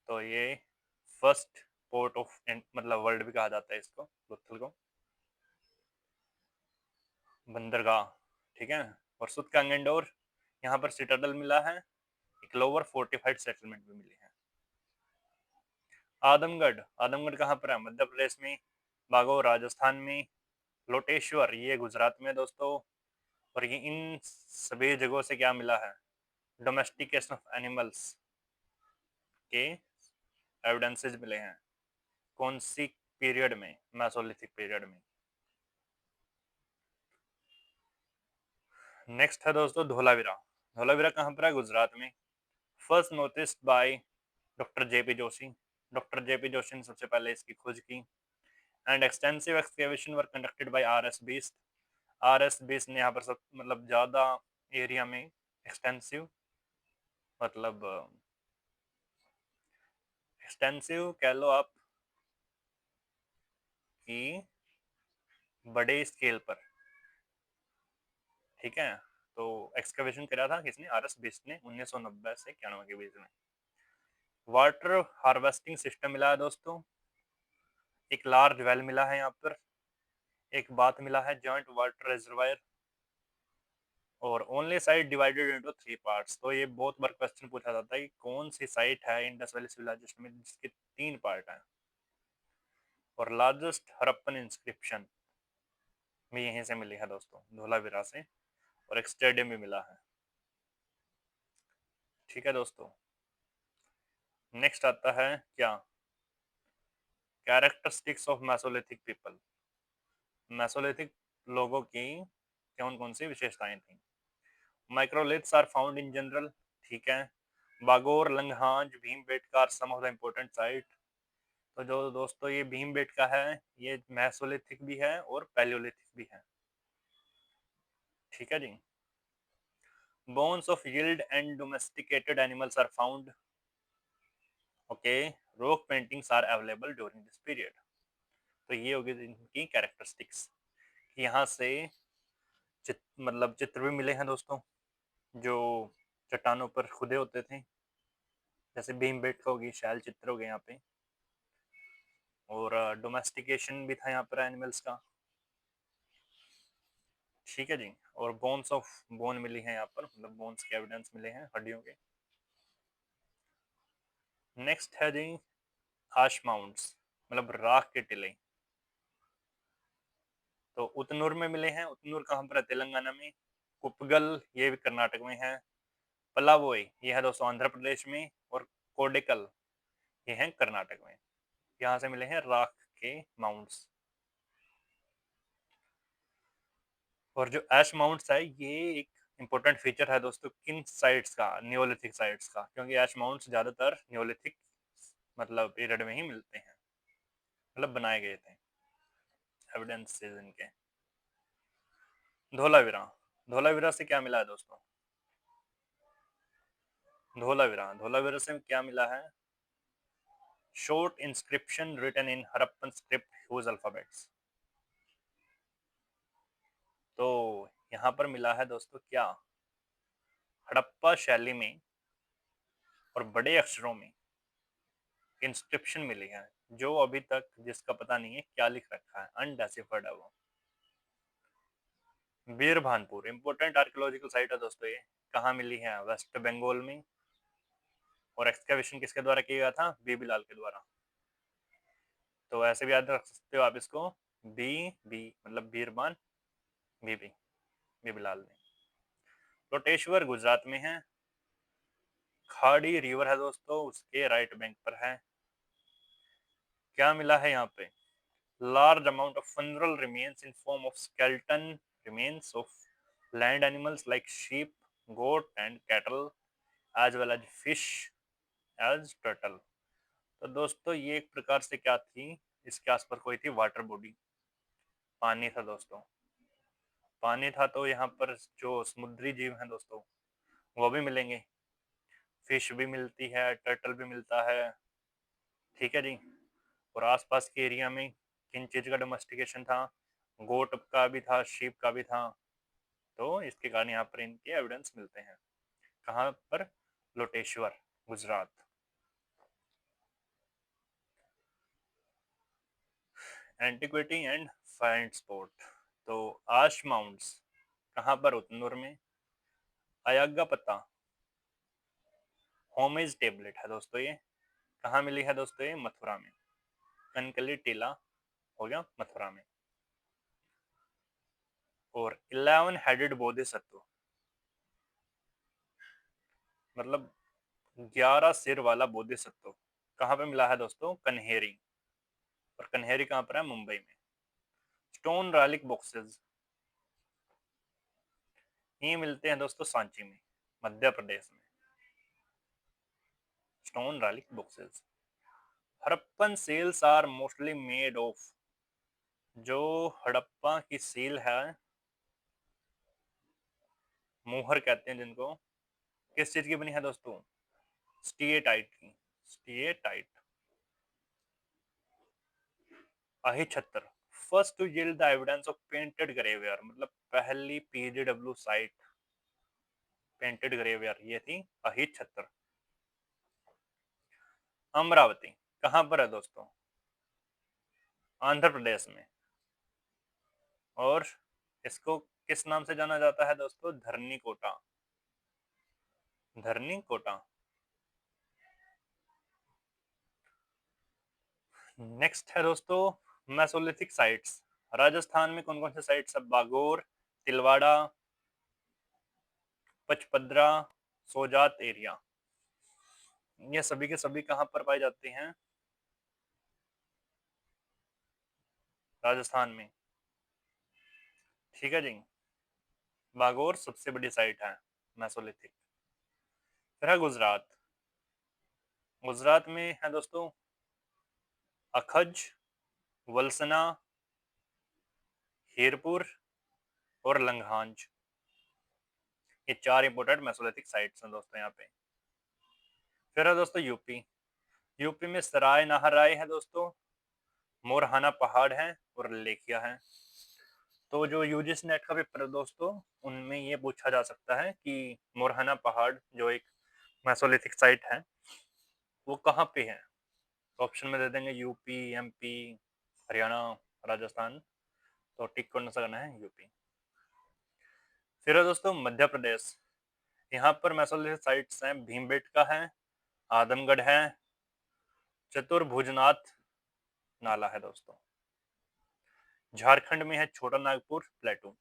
तो ये फर्स्ट पोर्ट ऑफ मतलब वर्ल्ड भी कहा जाता है इसको, लोथल को, बंदरगाह। ठीक है। और सुदकांगेंडोर, यहाँ पर सिटाडल मिला है, एक लोअर फोर्टिफाइड सेटलमेंट भी मिली है। आदमगढ़, आदमगढ़ कहाँ पर है? मध्य प्रदेश में। बागोर राजस्थान में। लोटेश्वर ये गुजरात में दोस्तों। और ये इन सभी जगहों से क्या मिला है? डोमेस्टिकेशन ऑफ एनिमल्स के एविडेंसेस मिले हैं। कौन सी पीरियड में? मेसोलिथिक पीरियड में। नेक्स्ट है दोस्तों धोलावीरा। धोलावीरा कहाँ पर है? गुजरात में। First noticed by doctor JP Joshi. Doctor JP Joshi ने सबसे पहले इसकी खोज की। And extensive excavation were conducted by R S beast. R S beast ने यहाँ पर सब मतलब ज़्यादा एरिया में एक्सटेंसिव मतलब एक्सटेंसिव कह लो आप कि बड़े स्केल पर। ठीक है। तो एक्सकवेशन करा था किसने? आर एस बीस्ट ने 1990 से 91 के बीच में। वाटर हार्वेस्टिंग सिस्टम मिला है दोस्तों। एक लार्ज वेल मिला है यहाँ पर। एक बात मिला है जॉइंट वाटर रिजर्वायर। और only site divided into 3 parts. तो ये बहुत बार क्वेश्चन पूछा जाता है कि कौन सी साइट है इंडस वैली सिविलाइजेशन में जिसके 3 पार्ट हैं। और लार्जेस्ट हड़प्पन इंस्क्रिप्शन भी यहीं से मिली है दोस्तों, धोलावीरा से। और एक स्टेडियम भी मिला है। ठीक है दोस्तों। नेक्स्ट आता है क्या? Characteristics of mesolithic people. Mesolithic लोगों की कौन कौन सी विशेषताएं थी? Microliths are found in general. ठीक है। Bagor, Langhnaj, Bhimbetka are some of the important site. तो जो दोस्तों ये भीमबेटका है ये मेसोलिथिक भी है और पैलियोलिथिक भी है। ठीक है जी। Bones of wild and domesticated animals are found. Okay. Rock paintings are available during this period. तो ये होगी इनकी कैरेक्टरिस्टिक्स। यहाँ से मतलब चित्र भी मिले हैं दोस्तों जो चट्टानों पर खुदे होते थे, जैसे भीमबेटका होगी, शैल चित्र हो गए यहाँ पे। और डोमेस्टिकेशन भी था यहाँ पर एनिमल्स का। ठीक है जी। और बोन्स ऑफ बोन मिली है यहाँ पर, मतलब बोन्स के एविडेंस मिले हैं हड्डियों के। नेक्स्ट है जी आश माउंट्स, मतलब राख के टिले। तो उतनूर में मिले हैं। उतनूर कहाँ पर है? तेलंगाना में। कुपगल ये भी कर्नाटक में है। पलावोई ये है दोस्तों आंध्र प्रदेश में। और कोडेकल ये है कर्नाटक में। यहाँ से मिले हैं राख के माउंट्स। और जो एश माउंट्स है ये एक इंपॉर्टेंट फीचर है दोस्तों किन साइट्स का? नियोलिथिक साइट्स का, क्योंकि एश माउंट्स ज्यादातर नियोलिथिक मतलब पीरियड में ही मिलते हैं, मतलब बनाए गए थे एविडेंसेस इनके। धोलावीरा, धोलावीरा से क्या मिला है दोस्तों? धोलावीरा से क्या मिला है? Short inscription written in Harappan script huge alphabets. तो यहाँ पर मिला है दोस्तों क्या? हड़प्पा शैली में और बड़े अक्षरों में इंस्क्रिप्शन मिली है, जो अभी तक जिसका पता नहीं है क्या लिख रखा है, अनडेसिफर्ड है वो। बीरभानपुर इंपोर्टेंट आर्कियोलॉजिकल साइट है दोस्तों, ये कहाँ मिली है? वेस्ट बंगाल में। और एक्सकैवेशन किसके द्वारा किया गया था? बीबी लाल के द्वारा। तो ऐसे भी याद रख सकते हो आप इसको, बी बी मतलब बीरबान, बीबी, बीबी लाल ने। लोटेश्वर गुजरात में है। खाड़ी रिवर है दोस्तों, उसके राइट बैंक पर है। क्या मिला है यहाँ पे? Large amount of faunal remains in form of skeleton remains of land animals like sheep, goat and cattle as well as fish as turtle. तो दोस्तों ये एक प्रकार से क्या थी, इसके आस पर कोई थी वाटर बॉडी, पानी था दोस्तों। पानी था तो यहाँ पर जो समुद्री जीव हैं दोस्तों वो भी मिलेंगे, फिश भी मिलती है, टर्टल भी मिलता है, ठीक है जी। और आसपास के एरिया में किन चीज का डोमेस्टिकेशन था? गोट का भी था, शीप का भी था। तो इसके कारण यहाँ पर इनके एविडेंस मिलते हैं। कहाँ पर? Loteshwar Gujarat. Antiquity and find spot, तो आश माउंट्स कहाँ पर? उतनूर में। अयग्गा पत्ता होमेज टेबलेट है दोस्तों, ये कहाँ मिली है दोस्तों? ये मथुरा में। कनकली टीला हो गया मथुरा में। और 11 हेडेड बोधिसत्व मतलब 11 सिर वाला बोधिसत्व कहाँ पे मिला है दोस्तों? कन्हेरी। और कन्हेरी कहाँ पर है? मुंबई में। स्टोन रालिक बॉक्सेस ये मिलते हैं दोस्तों सांची में, मध्य प्रदेश में। Stone relic boxes. Harappan seals are mostly made of, जो हड़प्पा की सील है, मोहर कहते हैं जिनको, किस चीज की बनी है दोस्तों? स्टीएटाइट की। Steatite. Ahichhatra first to yield the evidence of painted grey ware, मतलब पहली पीजीडब्ल्यू साइट पेंटेड ग्रेवियर ये थी अहिछत्र। अमरावती कहाँ पर है दोस्तों? आंध्र प्रदेश में। और इसको किस नाम से जाना जाता है दोस्तों? धरनी कोटा। धरनी कोटा। नेक्स्ट है दोस्तों मेसोलिथिक साइट्स। राजस्थान में कौन कौन से साइट्स है? बागोर, तिलवाड़ा, पचपद्रा, सोजात एरिया, ये सभी के सभी कहां पर पाए जाते हैं? राजस्थान में, ठीक है जी। बागोर सबसे बड़ी साइट है मेसोलिथिक। फिर है गुजरात। गुजरात में है दोस्तों अखज, वलसना, हीरपुर और लंघांज, ये चार इंपोर्टेंट मेसोलिथिक साइट्स हैं दोस्तों यहाँ पे। फिर है दोस्तों यूपी। यूपी में सराय नाहराय है दोस्तों, मोरहाना पहाड़ है और लेखिया है। तो जो यूजीसी नेट का पेपर है दोस्तों, उनमें ये पूछा जा सकता है कि मोरहाना पहाड़ जो एक मेसोलिथिक साइट है वो कहाँ पे है। तो ऑप्शन में दे देंगे यूपी, एमपी, हरियाणा, राजस्थान। तो टिक कौन सा करना है? यूपी। फिर है दोस्तों मध्य प्रदेश। यहाँ पर मेसोलिथिक साइट्स हैं, भीमबेटका है, आदमगढ़ है, चतुर्भुजनाथ नाला है दोस्तों। झारखंड में है छोटा नागपुर प्लेटू।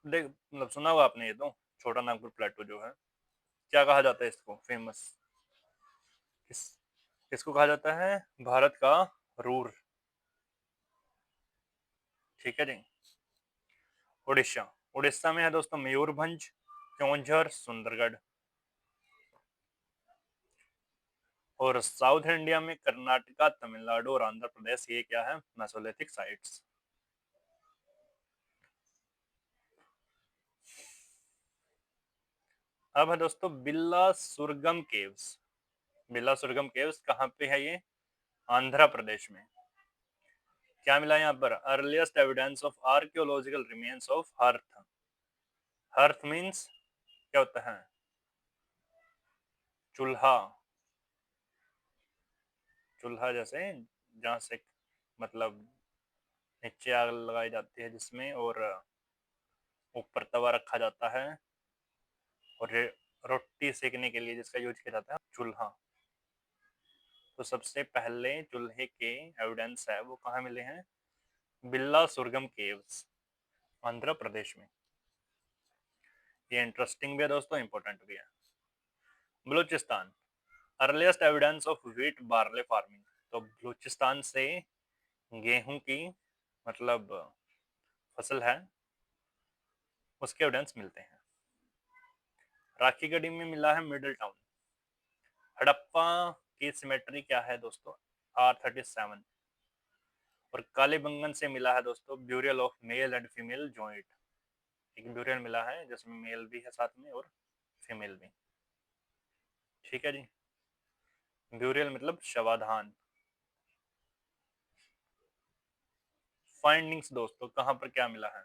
देख मतलब सुना होगा आपने ये तो, छोटा नागपुर प्लेटू जो है, क्या कहा जाता है इसको? फेमस किस किसको कहा जाता है? भारत का रूर, ठीक है जी। उड़ीसा। उड़ीसा में है दोस्तों मयूरभंज, क्योंझर, सुंदरगढ़। और साउथ इंडिया में कर्नाटका, तमिलनाडु और आंध्र प्रदेश, ये क्या है? Mesolithic sites. अब है दोस्तों बिल्ला सुरगम केव्स। बिल्ला सुरगम केव्स कहाँ पे है ये? आंध्र प्रदेश में। क्या मिला यहाँ पर? Earliest evidence of archaeological remains of hearth. Hearth means क्या होता है? चूल्हा। चूल्हा जैसे जहाँ से मतलब नीचे आग लगाई जाती है जिसमें, और ऊपर तवा रखा जाता है, और रोटी सेकने के लिए जिसका यूज किया जाता है चूल्हा। तो सबसे पहले चूल्हे के एविडेंस है वो कहाँ मिले हैं? बिल्ला सुरगम केव्स, आंध्र प्रदेश में। ये इंटरेस्टिंग भी है दोस्तों, इंपॉर्टेंट भी है। Balochistan, earliest evidence of wheat barley farming. तो बलूचिस्तान से गेहूं की मतलब फसल है, उसके एविडेंस मिलते हैं। राखी गढ़ी में मिला है मिडिल टाउन। हड़प्पा की सिमेट्री क्या है दोस्तों? R37। और कालीबंगन से मिला है दोस्तों burial of male and female joint. एक ब्यूरियल मिला है जिसमें मेल भी है साथ में और फीमेल भी। ठीक है जी। ब्यूरियल मतलब शवाधान। फाइंडिंग्स दोस्तों कहां पर क्या मिला है?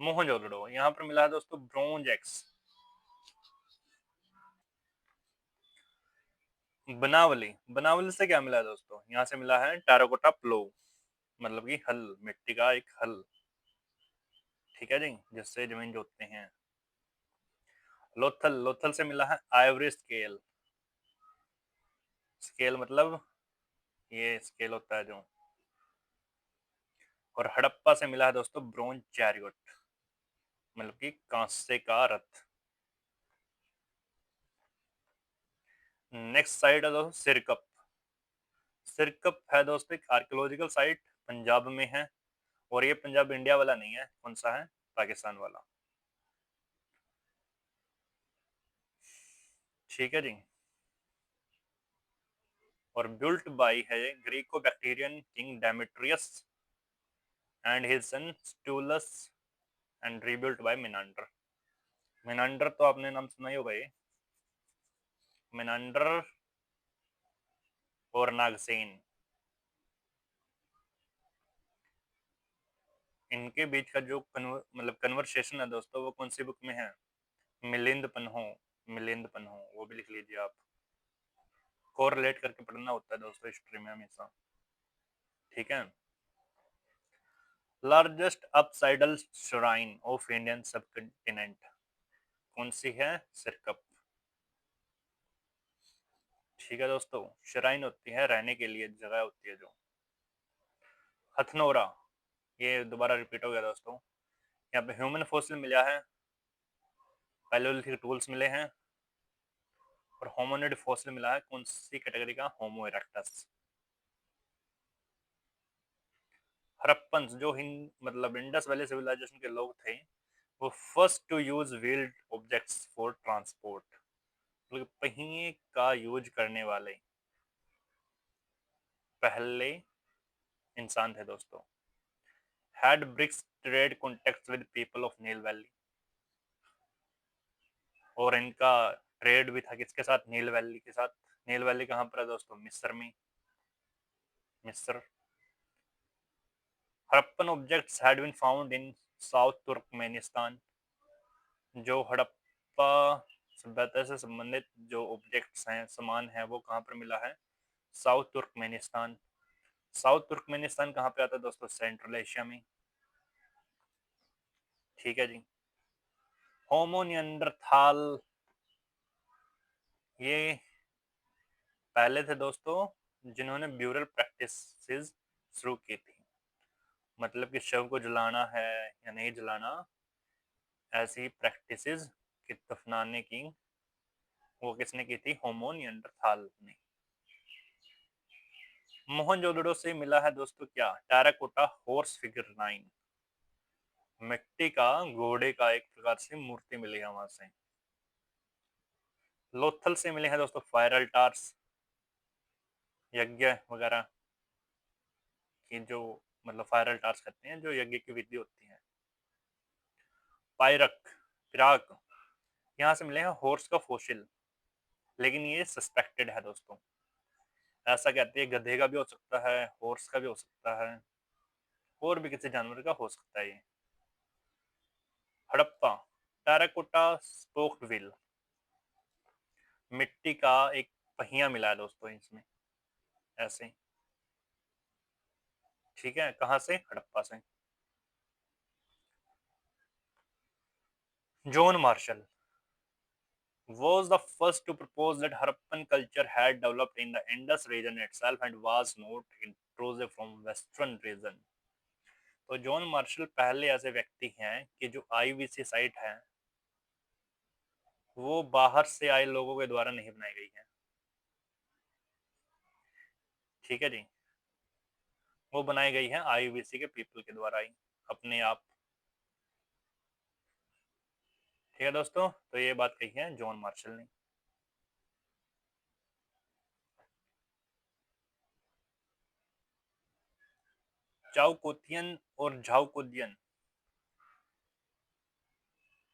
मोहनजोदड़ो, यहाँ पर मिला है दोस्तों ब्रोंज एक्स। बनावली, बनावली से क्या मिला है दोस्तों? यहाँ से मिला है टेराकोटा प्लो, मतलब कि हल, मिट्टी का एक हल। ठीक है जी, जिससे जमीन जोतते हैं। लोथल, लोथल से मिला है आइवरी स्केल। स्केल मतलब ये स्केल होता है जो। और हड़प्पा से मिला है दोस्तों ब्रोंज चैरियट, मतलब कि कांसे का रथ। नेक्स्ट साइट है दोस्तों सिरकप। सिरकप है दोस्तों एक आर्कियोलॉजिकल साइट, पंजाब में है। और ये पंजाब इंडिया वाला नहीं है, कौन सा है? पाकिस्तान वाला। ठीक है जी। और बिल्ट बाय है Greco Bactrian king Demetrius and his son स्टूलस, and rebuilt by Menander. Menander तो आपने नाम सुना ही होगा, ये मिनांडर और नागसेन, इनके बीच का जो मतलब कन्वर्सेशन है दोस्तों, वो कौन सी बुक में है? मिलिंद पन्हो। मिलिंद पन्हो, वो भी लिख लीजिए आप। कोरिलेट करके पढ़ना होता है दोस्तों हिस्ट्री में हमेशा। ठीक है। लार्जेस्ट अपसाइडल श्राइन ऑफ इंडियन सबकंटिनेंट कौन सी है? सिरकप। ठीक है दोस्तों, श्राइन होती है रहने के लिए जगह होती है जो। हथनोरा, ये दोबारा रिपीट हो गया दोस्तों। यहाँ पे ह्यूमन फॉसिल मिला है, पैलियोलिथिक टूल्स मिले हैं, और होमोनिड फॉसिल मिला है। कौन सी कैटेगरी का? होमो इरेक्टस। हड़प्पन जो हिंद मतलब इंडस वैली सिविलाइजेशन के लोग थे, वो first to use wheeled objects for transport, मतलब पहिए का यूज करने वाले पहले इंसान थे दोस्तों। Had bricks trade contact with people of Nile valley. और इनका ट्रेड भी था किसके साथ? नील वैली के साथ। नील वैली कहाँ पर है दोस्तों? मिस्र में। मिस्र। Harappan objects had been found in south Turkmenistan. जो हड़प्पा सभ्यता से संबंधित जो ऑब्जेक्ट्स हैं, सामान है, वो कहाँ पर मिला है? South Turkmenistan. साउथ तुर्कमेनिस्तान कहाँ पे आता है दोस्तों? सेंट्रल एशिया में। ठीक है जी। होमो नियंडरथाल, ये पहले थे दोस्तों जिन्होंने ब्यूरल प्रैक्टिस शुरू की थी, मतलब कि शव को जलाना है या नहीं जलाना, ऐसी प्रैक्टिसेस की दफनाने की, वो किसने की थी? होमो नियंडरथाल ने। मोहनजोदड़ो से मिला है दोस्तों क्या? टेराकोटा हॉर्स फिगर 9, मिट्टी का घोड़े का एक प्रकार से मूर्ति मिली है वहां से। लोथल से मिले हैं दोस्तों फायर अल्टार्स, यज्ञ वगैरह की जो मतलब फायर अल्टार्स करते हैं, जो यज्ञ की विधि होती है। पायरक, पिराक, यहाँ से मिले हैं हॉर्स का फॉसिल, लेकिन ये सस्पेक्टेड है दोस्तों। ऐसा कहते हैं गधे का भी हो सकता है, हॉर्स का भी हो सकता है, और भी किसी जानवर का हो सकता है ये। हड़प्पा, टेराकोटा स्पोक्ड व्हील, मिट्टी का एक पहिया मिला है दोस्तों इसमें, ऐसे। ठीक है, कहाँ से? हड़प्पा से। John Marshall was the first to propose that Harappan culture had developed in the Indus region itself and was not intrusive from western region। तो जॉन मार्शल पहले ऐसे व्यक्ति हैं कि जो आईवीसी साइट है वो बाहर से आए लोगों के द्वारा नहीं बनाई गई है। ठीक है जी, वो बनाई गई है आईवीसी के पीपल के द्वारा ही, अपने आप। ठीक है दोस्तों, तो ये बात कही है जॉन मार्शल ने। चाउकोतियन और झाउकोदियन,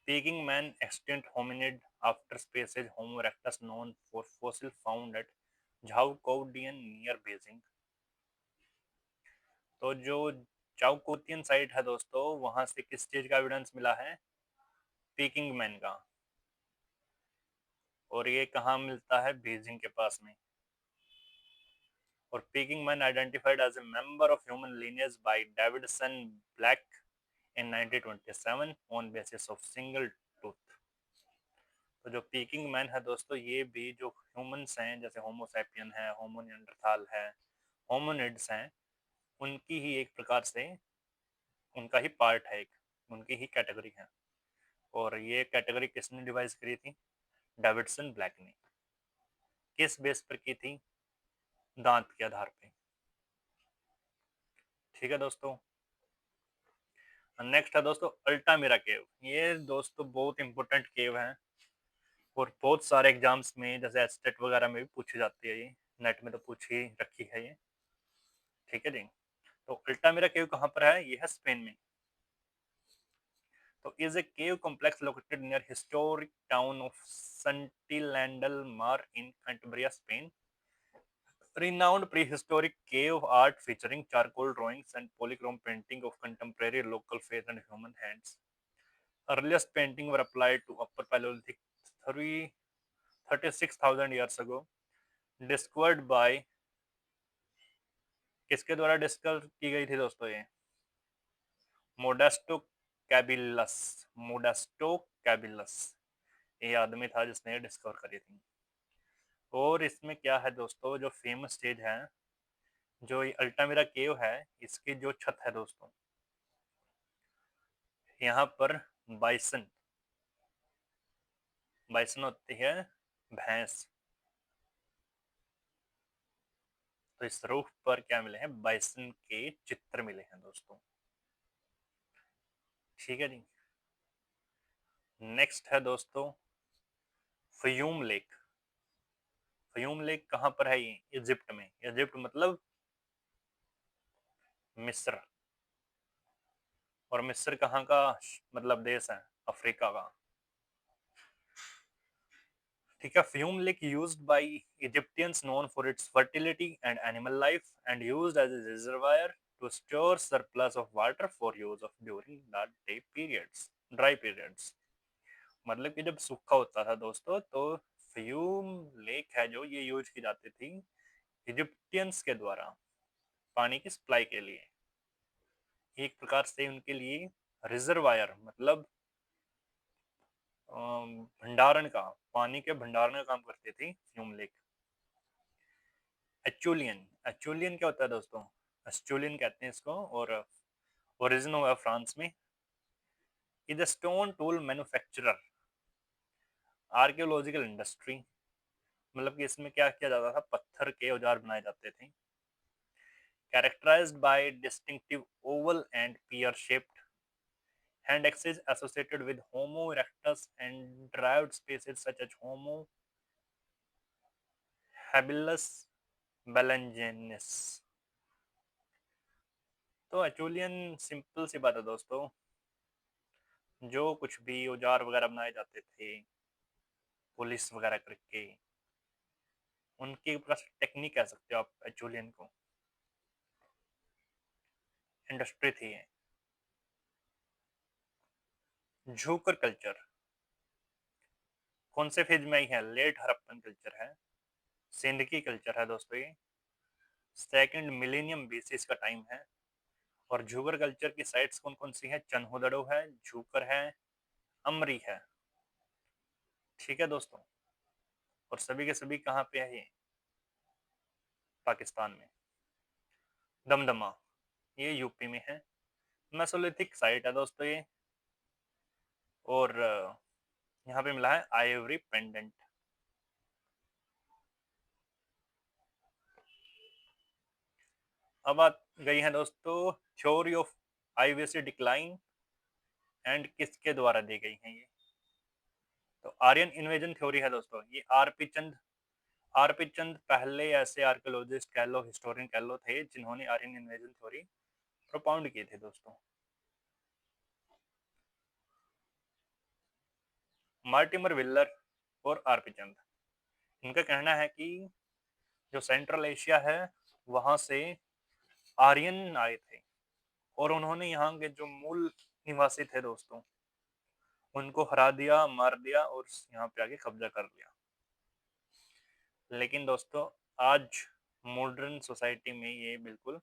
Peking man extinct hominid after species Homo erectus known for fossil found at Zhaukoudian near Beijing। तो जो चाउकोतियन साइट है दोस्तों, वहां से किस चीज का एविडेंस मिला है? पीकिंग मैन का। और ये कहाँ मिलता है? बीजिंग के पास में। और Peking man identified as a member of human lineage by Davidson Black in 1927 on basis of single tooth। तो जो पीकिंग मैन है दोस्तों, ये भी जो ह्यूमंस हैं जैसे होमोसैपियन है, होमो निएंडरथाल है, होमोनिड्स हैं, उनकी ही एक प्रकार से उनका ही पार्ट है, एक उनकी ही कैटेगरी है। और ये कैटेगरी किसने डिवाइस करी थी? डेविडसन ब्लैक ने। किस बेस पर की थी? दांत के आधार पे। ठीक है दोस्तों, नेक्स्ट है दोस्तों अल्टामिरा केव। ये दोस्तों बहुत इंपॉर्टेंट केव है और बहुत सारे एग्जाम्स में जैसे एस्टेट वगैरह में भी पूछी जाती है ये, नेट में तो पूछी रखी है ये। ठीक है जी, तो अल्टामिरा केव कहाँ पर है? ये है स्पेन में। तो is a cave complex located near historic town of Santillandal Mar in Cantabria, Spain। Renowned prehistoric cave art featuring charcoal drawings and polychrome painting of contemporary local face and human hands। Earliest painting were applied to Upper Paleolithic 36,000 years ago। Discovered by, किसके द्वारा discover की गई थी दोस्तों ये? मोडेस्टो कैबिलस। मोडेस्टो कैबिलस, ये आदमी था जिसने डिस्कवर करी थी। और इसमें क्या है दोस्तों, जो फेमस चीज है, जो ये अल्टामिरा केव है, इसकी जो छत है दोस्तों, यहाँ पर बाइसन, बाइसन होती है भैंस, तो इस रूफ पर क्या मिले हैं? बाइसन के चित्र मिले हैं दोस्तों। ठीक है जी, नेक्स्ट है दोस्तों फ्यूम लेक। फ्यूम लेक कहाँ पर है? ये इजिप्ट में। इजिप्ट मतलब मिस्र। और मिस्र कहाँ का मतलब देश है? अफ्रीका का। ठीक है, Fayum lake used by Egyptians known for its fertility and animal life and used as a reservoir to store surplus of water for use of during the day periods, dry periods. मतलब कि जब सूखा होता था दोस्तों, तो fume lake है जो, ये यूज की जाती थी इजिप्टियंस के द्वारा पानी की सप्लाई के लिए। एक प्रकार से उनके लिए रिजर्वायर मतलब भंडारण का, पानी के भंडारण का काम करती थी फ्यूम लेक। एचुलियन, एचुलियन क्या होता है दोस्तों? एस्चुलियन कहते हैं इसको, और ओरिजिन हुआ फ्रांस में। Is a stone tool manufacturer, archaeological industry. मतलब कि इसमें क्या किया जाता था? पत्थर के औजार बनाए जाते थे। Characterized by distinctive oval and pear shaped hand axes associated with Homo erectus and derived species such as Homo habilis belangensis। तो एचुलियन सिंपल सी बात है दोस्तों, जो कुछ भी औजार वगैरह बनाए जाते थे पुलिस वगैरह करके, उनकी प्लस टेक्निक कह सकते हो आप एचुलियन को, इंडस्ट्री थी ये। झूकर कल्चर कौन से फेज में आई है? लेट हड़प्पन कल्चर है, सिंधकी कल्चर है दोस्तों ये, सेकंड मिलेनियम बीसी इसका टाइम है। और झूकर कल्चर की साइट्स कौन कौन सी है? चनहुदड़ो है, झूकर है, अमरी है। ठीक है दोस्तों, और सभी के सभी कहाँ पे है ये? पाकिस्तान में। दमदमा ये यूपी में है, मेसोलिथिक साइट है दोस्तों ये। और यहाँ पे मिला है आइवरी पेंडेंट। अब बात गई है दोस्तों theory of IVC decline and किसके द्वारा दी गई है ये? तो आर्यन इन्वेजन थ्योरी है दोस्तों ये। आरपी चंद पहले ऐसे आर्कियोलॉजिस्ट कह लो, हिस्टोरियन कह लो थे जिन्होंने आर्यन इन्वेजन थ्योरी प्रोपाउंड की थी दोस्तों। मार्टिमर विल्लर और आरपी चंद, इनका कहना है कि जो सेंट्रल एशिया है वहां से आर्यन आए थे और उन्होंने यहाँ के जो मूल निवासी थे दोस्तों उनको हरा दिया, मार दिया और यहाँ पे आके कब्जा कर लिया। लेकिन दोस्तों आज मॉडर्न सोसाइटी में ये बिल्कुल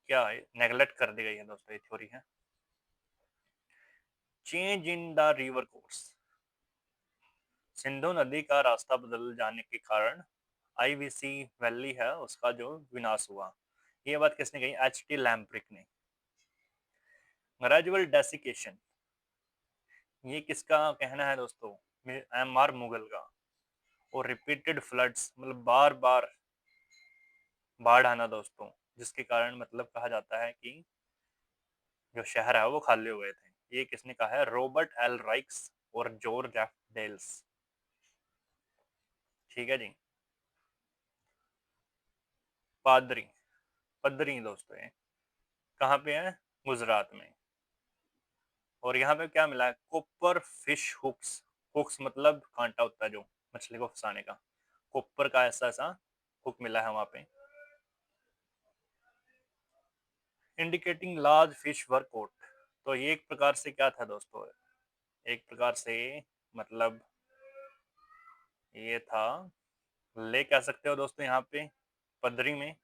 क्या है, नेगलेक्ट कर दी गई है दोस्तों, ये थ्योरी है। Change in the river course, Sindhu नदी का रास्ता बदल जाने के कारण आईवीसी वैली है उसका जो विनाश हुआ। ये बात किसने कही? एच टी लैम्प्रिक ने। ग्रेजुअल डेसिकेशन, ये किसका कहना है दोस्तों? एम आर मुगल का। और रिपीटेड फ्लड्स, मतलब बार बार बाढ़ आना दोस्तों, जिसके कारण मतलब कहा जाता है कि जो शहर है वो खाली हो गए थे। ये किसने कहा है? रॉबर्ट एल राइक्स और जॉर्ज एफ डेल्स। ठीक है जी। पादरी पदरी दोस्तों ये कहाँ पे है? गुजरात में। और यहाँ पे क्या मिला है? Copper fish hooks. हुक्स मतलब कांटा होता है जो मछली को फंसाने का, कॉपर का ऐसा ऐसा हुक मिला है वहां पे। इंडिकेटिंग लार्ज फिश वर कोट, तो ये एक प्रकार से क्या था दोस्तों? एक प्रकार से मतलब ये था, ले कह सकते हो दोस्तों यहाँ पे पदरी में।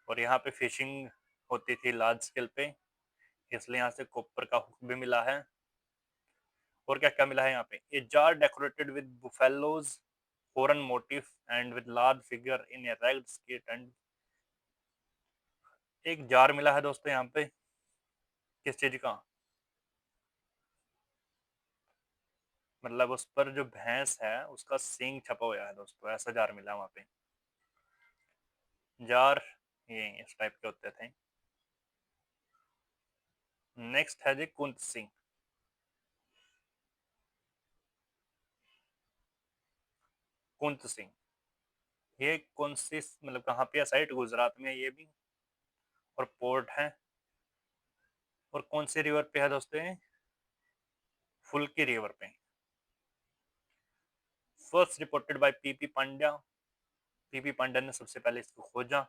और यहाँ पे फिशिंग होती थी लार्ज स्केल पे, इसलिए यहाँ से कॉपर का हुक भी मिला है। और क्या क्या मिला है यहाँ पे? A jar decorated with buffaloes horn motif and with large figure in A red skit and, एक जार मिला है दोस्तों यहाँ पे किस चीज का? मतलब उस पर जो भैंस है उसका सींग छपा हुआ है दोस्तों, ऐसा जार मिला वहां पे। जार ये इस टाइप के होते थे। नेक्स्ट है जी कुंत सिंह। कुंत सिंह ये कौन सी मतलब कहाँ पे है साइट? गुजरात में है ये भी, और पोर्ट है। और कौन सी रिवर पे है दोस्तों ये? फुल्की रिवर पे। First reported by PP Pandya, PP Pandya ने सबसे पहले इसको खोजा।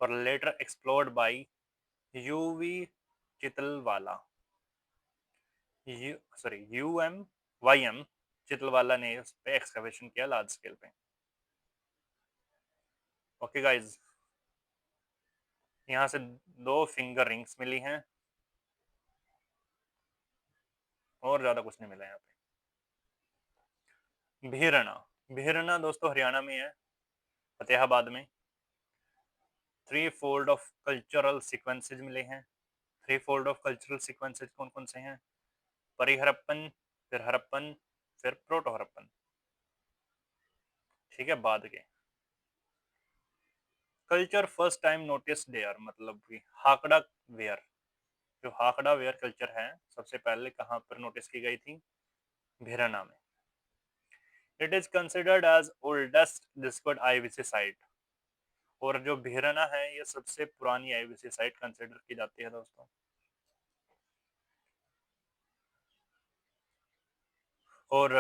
और later explored by UV Chitalwala, U sorry UM YM Chitalwala ने उस पे एक्सकवेशन किया लार्ज स्केल पे। ओके गाइज, यहाँ से दो फिंगर रिंग्स मिली हैं और ज्यादा कुछ नहीं मिला यहाँ पे। भीरना, भीरना दोस्तों हरियाणा में है, फतेहाबाद में। Three fold of cultural sequences मिले हैं। Three fold of cultural sequences कौन कौन से हैं? परिहरप्पन, फिर हरप्पन, फिर प्रोटो हरप्पन। ठीक है, बाद के culture first time notice there, मतलब कि हाकड़ा वेयर, जो हाकड़ा वेयर कल्चर है सबसे पहले कहाँ पर नोटिस की गई थी? भीरना में। It is considered as oldest discovered IVC site, और जो भीरना है ये सबसे पुरानी आईवीसी साइट कंसिडर की जाती है दोस्तों। और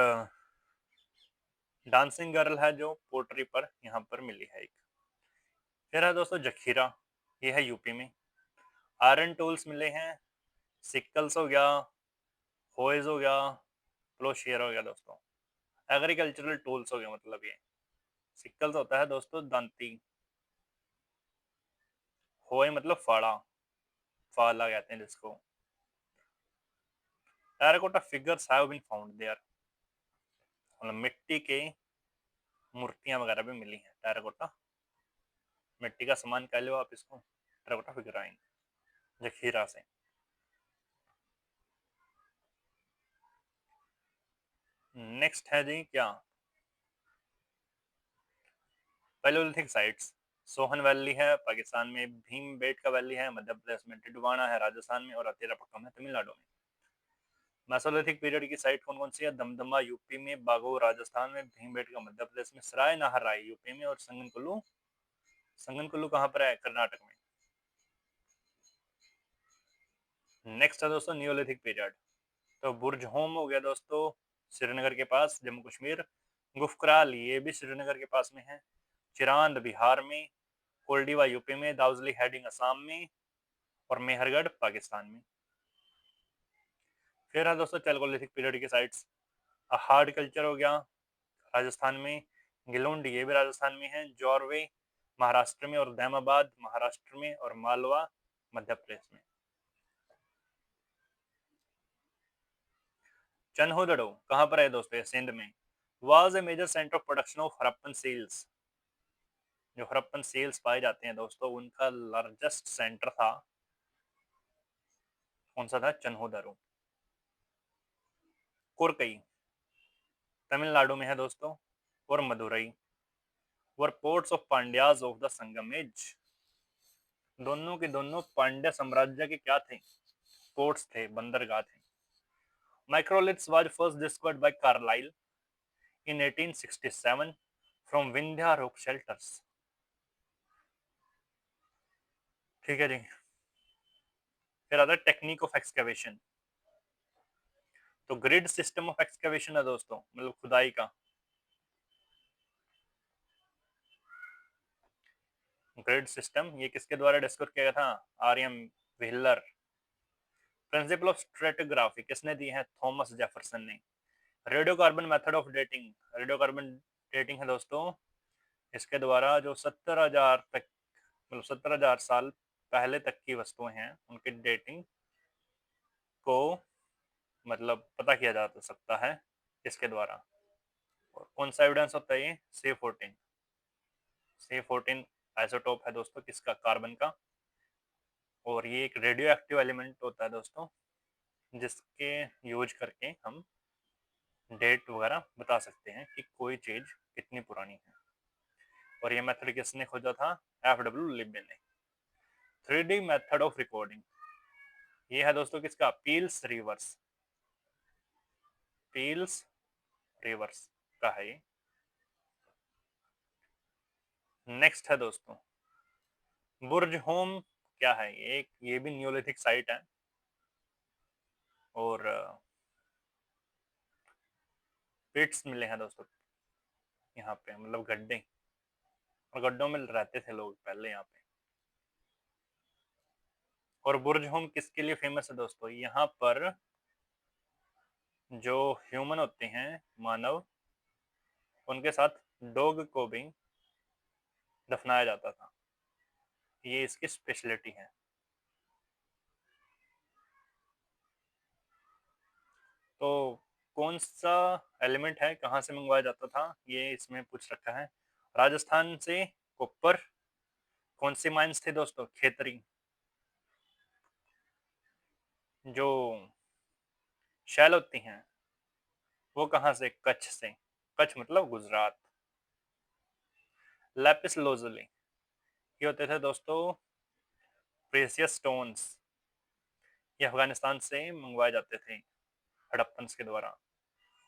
डांसिंग गर्ल है जो पोर्ट्री पर यहाँ पर मिली है एक। फिर है दोस्तों जखीरा, ये है यूपी में। आयरन टूल्स मिले हैं, सिक्कल्स हो गया, होइज हो गया, प्लोशियर हो गया दोस्तों। एग्रीकल्चरल टूल्स हो गया मतलब ये। सिक्कल्स होता है दोस्तों दांती, होय मतलब फाड़ा, फाला कहते हैं जिसको। Terracotta figures have been found there, मतलब मिट्टी के मूर्तियां वगैरह भी मिली हैं। टेराकोटा मिट्टी का सामान कह लो आप इसको, टेराकोटा फिगराइन जखीरा से। नेक्स्ट है जी क्या, पैलियोलिथिक साइट्स। सोहन वैली है पाकिस्तान में, भीम बेटका वैली है मध्य प्रदेश में, टिटवाना है राजस्थान में, और अतीरापक्कम है तमिलनाडु में। मेसोलिथिक पीरियड की साइट कौन कौन सी है, दमदमा यूपी में, बागो राजस्थान में, भीमबेटका मध्य प्रदेश में, सराय नाहरराय यूपी में, और संगनकुल्लू, संगनकुल्लू कहाँ पर है, कर्नाटक में। नेक्स्ट है दोस्तों नियोलिथिक पीरियड। तो बुर्ज होम हो गया दोस्तों श्रीनगर के पास, जम्मू कश्मीर। गुफकराल ये भी श्रीनगर के पास में है। चिरांद बिहार में, कोल्डीवा यूपी में, दाउजली हेडिंग असम में, और मेहरगढ़ पाकिस्तान में। फिर है दोस्तों चैल्कोलिथिक पीरियड की साइट्स। हार्ड कल्चर हो गया राजस्थान में, गिलोंड ये भी राजस्थान में है, जॉर्वे महाराष्ट्र में, और दैमाबाद महाराष्ट्र में, और मालवा मध्य प्रदेश में। चनहोदड़ो कहाँ पर है दोस्तों, सिंध में। Was a major centre of production of Harappan seals, जो हड़प्पन सील्स पाए जाते हैं दोस्तों उनका लार्जेस्ट सेंटर था, कौन सा था, चनहोदड़ो। कोरकई तमिलनाडु में है दोस्तों, और Madurai were ports of Pandyas of the Sangam age. दोनों के दोनों पांड्या साम्राज्य के क्या थे, पोर्ट्स थे, बंदरगाह थे। Microliths was first discovered by Carlyle in 1867 from Vindhya rock shelters. ठीक है जी। फिर आता है टेक्निक ऑफ एक्सकेवेशन। तो ग्रिड सिस्टम ऑफ एक्सकेवेशन है दोस्तों, मतलब खुदाई का। ग्रिड सिस्टम ये किसके द्वारा डिस्कवर किया गया था, RM. Wheeler. Principle of stratigraphy किसने दी है, थॉमस जेफरसन ने। Radiocarbon method of dating, radiocarbon dating है दोस्तों, इसके द्वारा जो 70,000 तक, मतलब 70,000 साल पहले तक की वस्तुएं हैं उनकी डेटिंग को मतलब पता किया जा सकता है इसके द्वारा। और कौन सा एविडेंस होता है ये, C14। C14 आइसोटोप है दोस्तों किसका, कार्बन का। और ये एक रेडियो एक्टिव एलिमेंट होता है दोस्तों, जिसके यूज करके हम डेट वगैरह बता सकते हैं कि कोई चीज कितनी पुरानी है। और ये मेथड किसने खोजा था, F.W. लिब्बे ने। 3D मेथड ऑफ रिकॉर्डिंग, ये है दोस्तों किसका, पील्स रिवर्स, पील्स रिवर्स का है ये। नेक्स्ट है दोस्तों बुर्ज होम, क्या है ये, एक ये भी न्यूलिथिक साइट है। और पिट्स मिले हैं दोस्तों यहाँ पे, मतलब गड्ढे, और गड्ढों में रहते थे लोग पहले यहाँ पे। और बुर्ज होम किसके लिए फेमस है दोस्तों, यहाँ पर जो ह्यूमन होते हैं, मानव, उनके साथ डॉग को भी दफनाया जाता था, ये इसकी स्पेशलिटी है। तो कौन सा एलिमेंट है, कहाँ से मंगवाया जाता था, ये इसमें पूछ रखा है। राजस्थान से कॉपर। कौन सी माइंस थे दोस्तों, खेतरी। जो शैल होती हैं वो कहाँ से, कच्छ से, कच्छ मतलब गुजरात। लैपिस लोजुली ये होते थे दोस्तों प्रेसियस स्टोन्स, ये अफगानिस्तान से मंगवाए जाते थे हड़प्पन के द्वारा।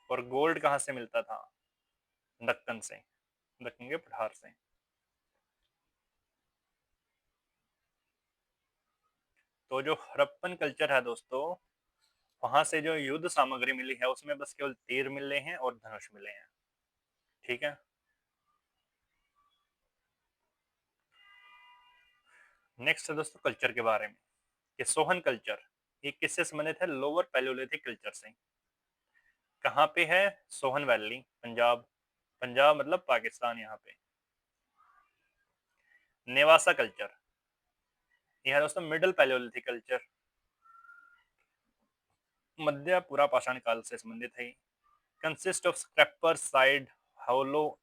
और गोल्ड कहाँ से मिलता था, दक्कन से, दक्कन के पठार से। तो जो हड़प्पन कल्चर है दोस्तों वहां से जो युद्ध सामग्री मिली है उसमें बस केवल तीर मिले हैं और धनुष मिले हैं। ठीक है। नेक्स्ट है दोस्तों कल्चर के बारे में कि सोहन कल्चर ये किससे संबंधित है? लोअर पैलियोलिथिक कल्चर से। कहाँ पे है? सोहन वैली, पंजाब। पंजाब मतलब पाकिस्तान यहाँ पे। नेवासा कल्चर यह है दोस्तों मिडिल पैलियोलिथिक कल्चर, मध्य पूरा पाषाण काल से संबंधित है। Consist of scraper side hollow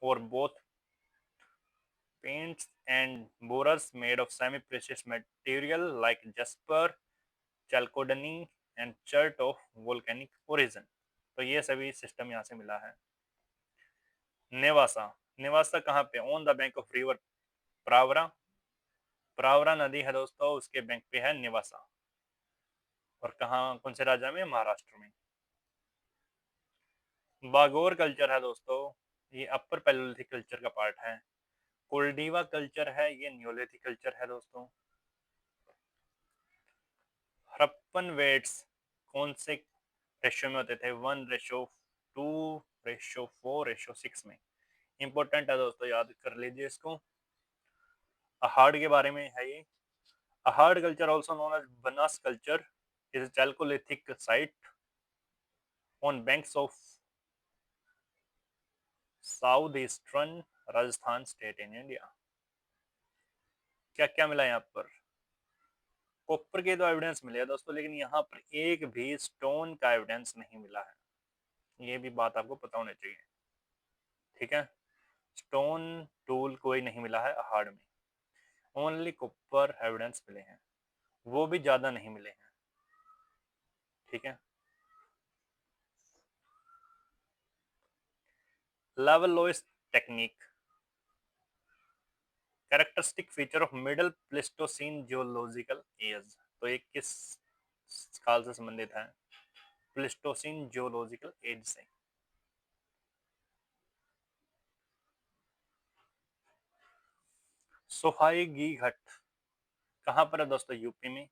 or both paints and borers made of semi-precious material like jasper, chalcedony and chert of volcanic origin। तो ये सभी सिस्टम यहाँ से मिला है। नेवासा, नेवासा कहाँ पे? On the bank of river Pravara. Pravara नदी है दोस्तों, उसके बैंक पे है नेवासा। और कहाँ, कौन से राज्य में? महाराष्ट्र में। बागोर कल्चर है दोस्तों, ये अपर पैलियोलिथिक कल्चर का पार्ट है। कोल्डीवा कल्चर है, ये न्योलिथिक कल्चर है दोस्तों। हड़प्पन वेट्स कौन से रेशियो में होते थे? 1:2, 4:6 में। इंपॉर्टेंट है दोस्तों, याद कर लीजिए इसको। अहाड़ के बारे में है ये। Ahar culture also known as Banas culture is chalcolithic site on banks of south eastern Rajasthan state in India. क्या क्या मिला यहाँ पर? कॉपर के तो एविडेंस मिले हैं दोस्तों, लेकिन यहाँ पर एक भी स्टोन का एविडेंस नहीं मिला है। ये भी बात आपको पता होनी चाहिए। ठीक है। स्टोन टूल कोई नहीं मिला है अहाड़ में, ओनली कॉपर एविडेंस मिले हैं, वो भी ज्यादा नहीं मिले हैं। ठीक है। Levallois technique characteristic feature of middle Pleistocene geological age. तो ये किस काल से संबंधित है? प्लेस्टोसीन जियोलॉजिकल एज से। सोहागी घाट कहाँ पर है दोस्तों? यूपी में।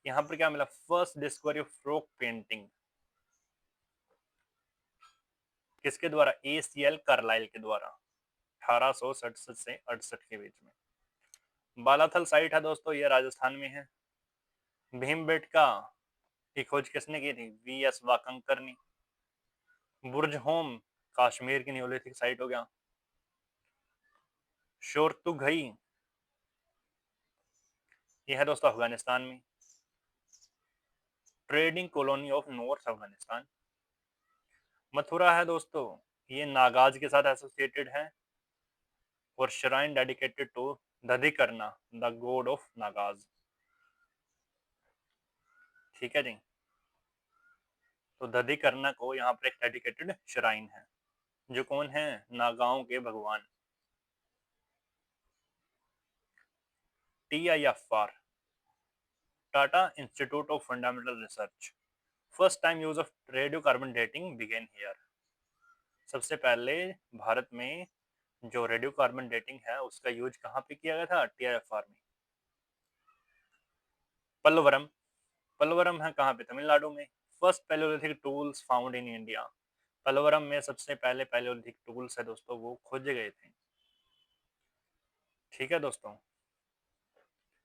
यहाँ पर क्या मिला? First discovery of frock painting किसके द्वारा? ACL कार्लाइल के द्वारा 1867 से 68 के बीच में। बालाथल साइट है दोस्तों, ये राजस्थान में है। भीमबेटका की खोज किसने की थी? VS वाकंकर ने। बुर्ज होम कश्मीर की न्योलिथिक साइट हो गया। शोरतुघई ये है दोस्तों अफगानिस्तान में। Trading colony of north Afghanistan. Mathura है दोस्तों, ये नागाज के साथ एसोसिएटेड है। और shrine dedicated to Dadhikarna the god of Nagas. ठीक है जी। तो दधिकरना को यहाँ पर एक डेडिकेटेड श्राइन है, जो कौन है? नागाओं के भगवान। TIFR Tata institute of fundamental research. First time use of radio carbon dating began here. सबसे पहले भारत में जो रेडियो कार्बन डेटिंग है उसका यूज कहाँ पे किया गया था? TIFR में। पल्लवरम, पल्लवरम है कहाँ पे? तमिलनाडु में। First Palaeolithic tools found in India. Pallavaram में सबसे पहले पैलियोलिथिक टूल्स है दोस्तों, वो खोजे गए थे। ठीक है दोस्तों।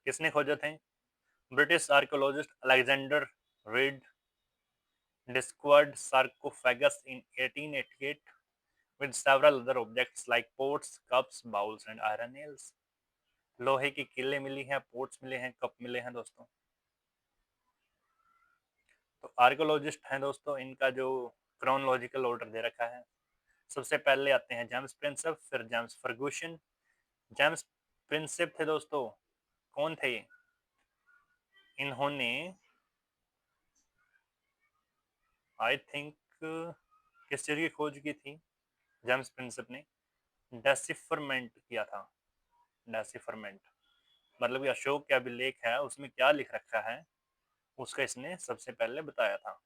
किसने खोजे थे? British archaeologist Alexander read discovered sarcophagus in 1888 with several other objects like pots, cups, bowls and iron nails। लोहे की किले मिली हैं, पोर्ट्स मिले हैं, कप मिले हैं दोस्तों। तो आर्कियोलॉजिस्ट हैं दोस्तों, इनका जो क्रोनोलॉजिकल ऑर्डर दे रखा है, सबसे पहले आते हैं जेम्स प्रिंसेप, फिर जेम्स फर्गूसन। जेम्स प्रिंसेप थे दोस्तों, कौन थे ये? इन्होंने आई थिंक किस चीज की खोज की थी? जेम्स प्रिंसेप ने डेसिफरमेंट किया था। डेसिफरमेंट मतलब कि अशोक के अभिलेख है उसमें क्या लिख रखा है उसका इसने सबसे पहले बताया था।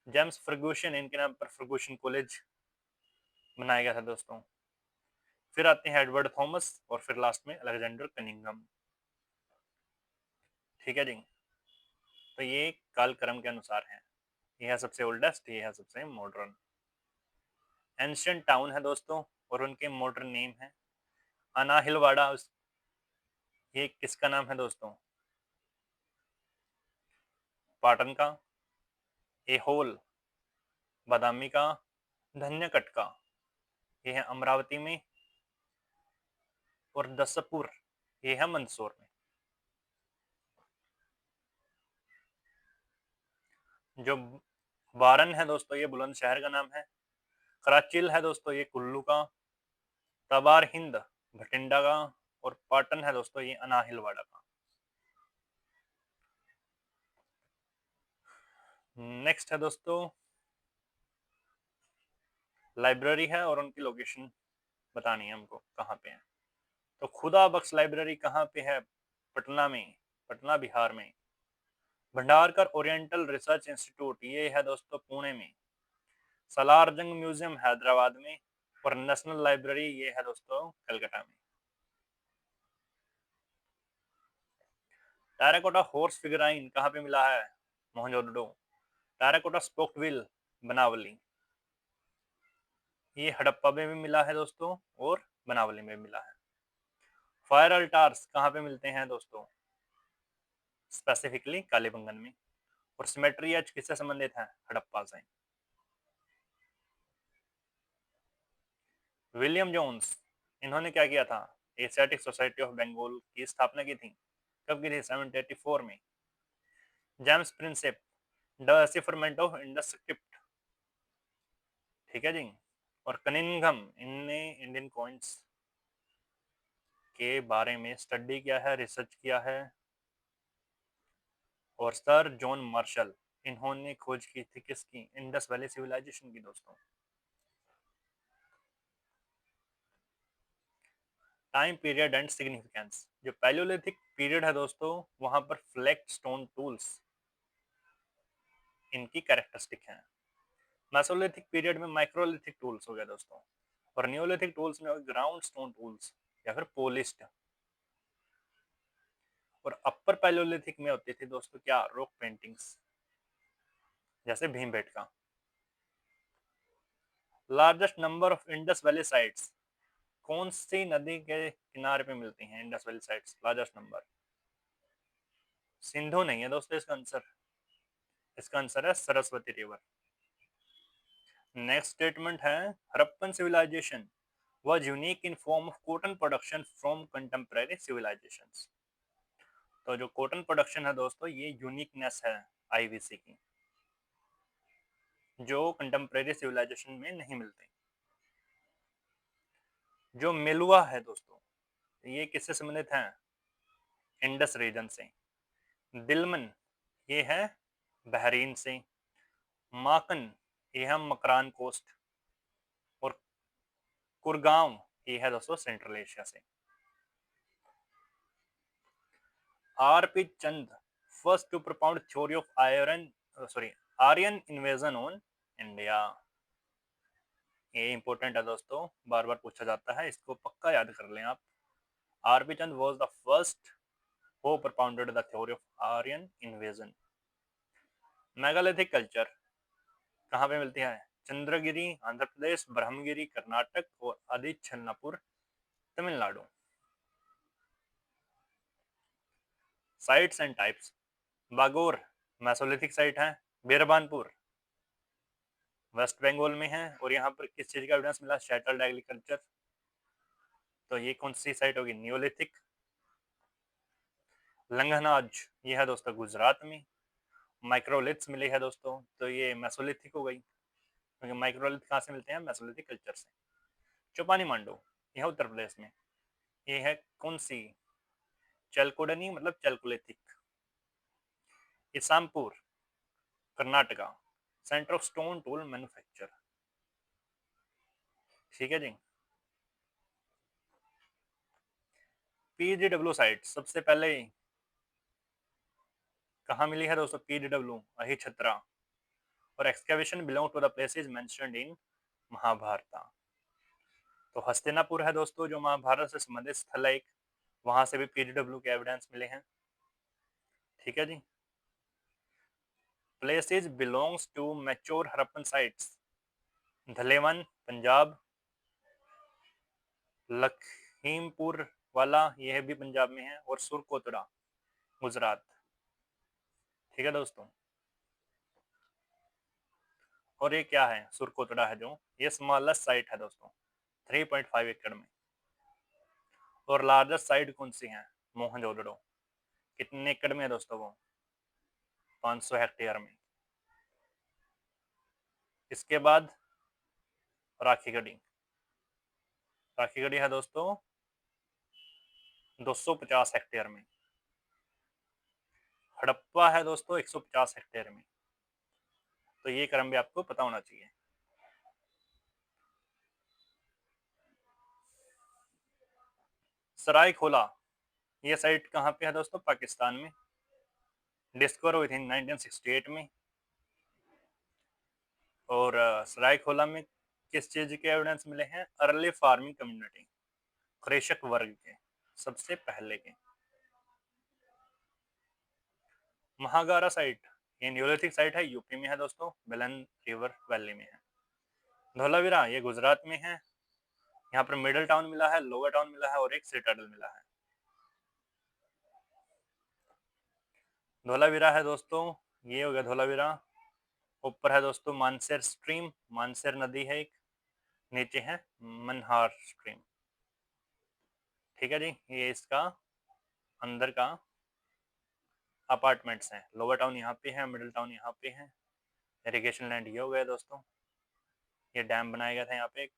जेम्स फर्गूसन, इनके नाम पर फर्गूसन कॉलेज बनाया गया था दोस्तों। फिर आते हैं एडवर्ड थॉमस और फिर लास्ट में अलेक्जेंडर कनिंघम। ठीक है जी। तो ये कालक्रम के अनुसार है। ये है सबसे ओल्डेस्ट, ये है सबसे मॉडर्न। एंशियंट टाउन है दोस्तों और उनके मॉडर्न नेम है। अनाहिलवाड़ा, ये किसका नाम है दोस्तों? पाटन का, एहोल, बादामी का, धन्यकट का, ये है अमरावती में, और दसपुर ये है मंदसौर में। जो वारन है दोस्तों ये बुलंदशहर का नाम है। कराचिल है दोस्तों ये कुल्लू का। तबार हिंद भटिंडा का। और पाटन है दोस्तों ये अनाहिलवाड़ा का। नेक्स्ट है दोस्तों लाइब्रेरी है और उनकी लोकेशन बतानी है हमको कहाँ पे है। तो खुदा बख्श लाइब्रेरी कहाँ पे है? पटना में, पटना बिहार में। भंडारकर ओरिएंटल रिसर्च इंस्टीट्यूट ये है दोस्तों पुणे में। सलारजंग म्यूजियम हैदराबाद में। और नेशनल लाइब्रेरी ये है दोस्तों कलकत्ता में। टेराकोटा हॉर्स फिगराइन कहाँ पे मिला है? मोहनजोदड़ो। टेराकोटा स्पोक्ड व्हील बनावली, ये हड़प्पा में भी मिला है दोस्तों और बनावली में भी मिला है। फायर अल्टार्स कहाँ पे मिलते हैं दोस्तों? स्पेसिफिकली कालीबंगन में। और सिमेट्री एज किससे संबंधित है? हड़प्पा से। विलियम जोन्स, इन्होंने क्या किया था? एशियाटिक सोसाइटी ऑफ बंगाल की स्थापना की थी। कब की थी? 1784 में। James Prinsep, the decipherment of Indus script, ठीक है जी। और कनिंघम, इनने इंडियन कॉइन्स के बारे में स्टडी किया है, रिसर्च किया है। और सर जॉन मार्शल, इन्होंने खोज की थी किसकी? इंडस वैली सिविलाइजेशन की दोस्तों। टाइम पीरियड एंड सिग्निफिकेंस, जो पैलियोलिथिक पीरियड है दोस्तों वहां पर फ्लैक्ट स्टोन टूल्स इनकी कैरेक्टरिस्टिक हैं। मेसोलिथिक पीरियड में माइक्रोलिथिक टूल्स हो गया दोस्तों। और नियोलिथिक टूल्स में ग्राउंड स्टोन टूल्स या फिर पोलिस्ट। और अपर पैलियोलिथिक में होती थी दोस्तों क्या? रॉक पेंटिंग्स, जैसे Bhimbetka. Largest number of Indus valley sites, कौन सी नदी के किनारे पे मिलती हैं Indus valley sites? Largest number. Sindhu नहीं है दोस्तों इसका आंसर। इसका आंसर है सरस्वती रिवर। नेक्स्ट स्टेटमेंट है Harappan civilization was unique in form of cotton production from contemporary civilizations। तो जो कॉटन प्रोडक्शन है दोस्तों ये यूनिकनेस है आईवीसी की, जो कंटेम्प्रेरी सिविलाइजेशन में नहीं मिलती। जो मेलुआ है दोस्तों ये किससे संबंधित है? इंडस रीजन से। दिलमन ये है बहरीन से। माकन ये है मकरान कोस्ट। और कुरगांव ये है दोस्तों सेंट्रल एशिया से। R P Chand first to propound theory of Aryan invasion on India. ये इंपॉर्टेंट है दोस्तों, बार बार पूछा जाता है, इसको पक्का याद कर लें आप। R P Chand was the first who propounded the theory of Aryan invasion. Megalithic culture कहाँ पे मिलती है? चंद्रगिरी आंध्र प्रदेश, ब्रह्मगिरी कर्नाटक और Adichalanapur Tamil Nadu. Sites and types, Bagor mesolithic site है। बिरबानपुर वेस्ट बंगाल में है। और यहाँ पर किस चीज का एविडेंस मिला? शैटल्ड एग्रीकल्चर। तो ये कौन सी साइट होगी? नियोलिथिक। लंघनाज ये है दोस्तों गुजरात में। माइक्रोलिथ्स मिली है दोस्तों, तो ये मेसोलिथिक हो गई, क्योंकि माइक्रोलिथ कहाँ से मिलते हैं? मेसोलिथिक कल्चर से। चौपानी मांडो यह उत्तर प्रदेश में। ये है कौन सी? चलकोडनी मतलब chalcolithic. Isampur Karnataka, centre of stone tool manufacture, ठीक है जी। पीजीडब्ल्यू साइट सबसे पहले कहाँ मिली है दोस्तों? PGW Ahichhatra. और excavation belong to the places mentioned in Mahabharat. तो हस्तिनापुर है दोस्तों जो महाभारत से संबंधित स्थल है एक, वहां से भी पीजीडब्ल्यू के एविडेंस मिले हैं, ठीक है जी। places belongs to mature Harappan sites. धलेवन Punjab, Lakhimpur वाला यह भी पंजाब में है, और सुरकोतड़ा गुजरात। ठीक है दोस्तों। और ये क्या है, सुरकोतड़ा है जो, ये स्मॉलेस्ट साइट है दोस्तों 3.5 एकड़ में। और लार्जेस्ट साइट कौन सी है, मोहनजोदड़ो। कितने एकड़ में है दोस्तों वो, 500 हेक्टेयर में। इसके बाद राखीगढ़ी, राखीगढ़ी है दोस्तों 250 हेक्टेयर में। हड़प्पा है दोस्तों 150 हेक्टेयर में। तो ये क्रम भी आपको पता होना चाहिए। सरायखोला, ये साइट कहाँ पे है दोस्तों, पाकिस्तान में। डिस्कवर हुई थी 1968 में। और सरायखोला में किस चीज के एविडेंस मिले हैं, अर्ली फार्मिंग कम्युनिटी, कृषक वर्ग के सबसे पहले के। महागारा साइट, ये न्यूलिथिक साइट है, यूपी में है दोस्तों, बेलन रिवर वैली में है। धोलावीरा, ये गुजरात में है। यहाँ पर मिडिल टाउन मिला है, लोअर टाउन मिला है, और एक सिटाडल मिला है। धोलावीरा है दोस्तों, ये हो गया धोलावीरा। ऊपर है दोस्तों मानसेर स्ट्रीम, मानसेर नदी है एक, नीचे है मनहार स्ट्रीम। ठीक है जी, ये इसका अंदर का अपार्टमेंट्स हैं। लोअर टाउन यहाँ पे है, मिडिल टाउन यहाँ पे है। इरिगेशन लैंड ये हो गया दोस्तों। ये डैम बनाया गया था यहाँ पे एक,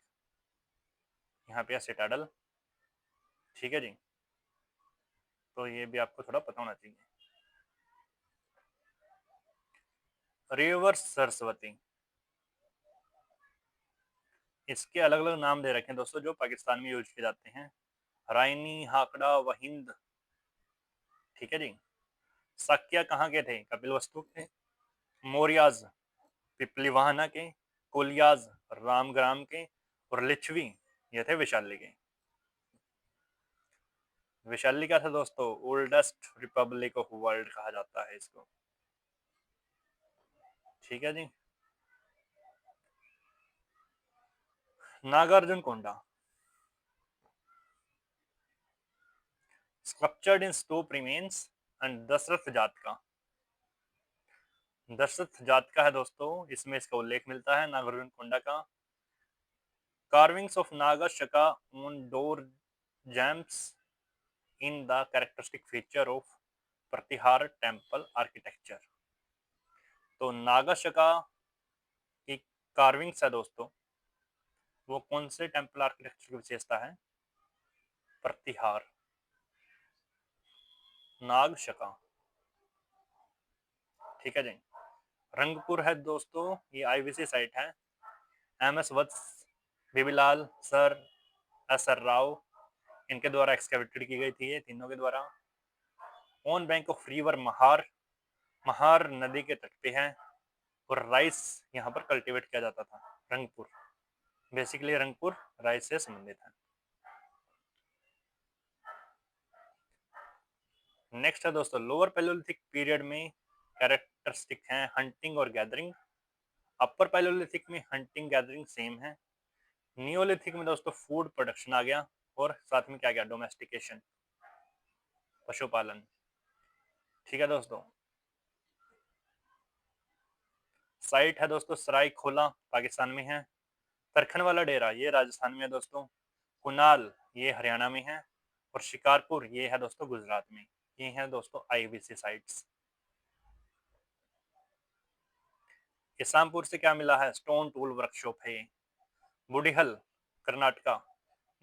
यहाँ पे सिटाडल। ठीक है जी, तो ये भी आपको थोड़ा पता होना चाहिए। रिवर सरस्वती, इसके अलग अलग नाम दे रखे हैं दोस्तों जो पाकिस्तान में यूज किए जाते हैं। रायनी, हाकड़ा, वहिंद। ठीक है जी। साक्या कहाँ के थे, कपिलवस्तु के। मौर्याज पिपलीवाहना के। कोलियाज रामग्राम के। और लिच्छवी ये थे विशाली के। विशाली क्या था दोस्तों, ओल्डेस्ट रिपब्लिक ऑफ वर्ल्ड कहा जाता है इसको। ठीक है जी। Nagarjuna Konda, sculptured in stupa remains and Dasharath जात का। दशरथ जात का है दोस्तों, इसमें इसका उल्लेख मिलता है नागार्जुन कोंडा का। carvings of Naga Shaka on door jambs in the characteristic feature of Pratihara temple architecture. तो नागा शका की कार्विंग्स है दोस्तों, वो कौन से टेम्पल आर्किटेक्चर की विशेषता है, प्रतिहार नाग शका। ठीक है जी। रंगपुर है दोस्तों, ये आईवीसी साइट है। एम एस वत्स, बेबीलाल सर, एस आर राव, इनके द्वारा एक्सकेवेटेड की गई थी ये तीनों के द्वारा। On bank of river Mahar, Mahar नदी के तट पे है। और राइस यहाँ पर कल्टीवेट किया जाता था। रंगपुर, बेसिकली रंगपुर राइस से संबंधित है। नेक्स्ट है दोस्तों, लोअर पैलियोलिथिक पीरियड में कैरेक्टरिस्टिक हैं हंटिंग और गैदरिंग। अपर पैलियोलिथिक में हंटिंग गैदरिंग सेम है। नियोलिथिक में दोस्तों फूड प्रोडक्शन आ गया, और साथ में क्या गया, डोमेस्टिकेशन, पशुपालन। ठीक है दोस्तों। साइट है दोस्तों सरायखोला, पाकिस्तान में है। तरखन वाला डेरा ये राजस्थान में है दोस्तों। कुनाल ये हरियाणा में है। और शिकारपुर ये है दोस्तों गुजरात में। ये है दोस्तों आईवीसी साइट्स। इस्लामपुर से क्या मिला है, स्टोन टूल वर्कशॉप है। बुडिहल कर्नाटका,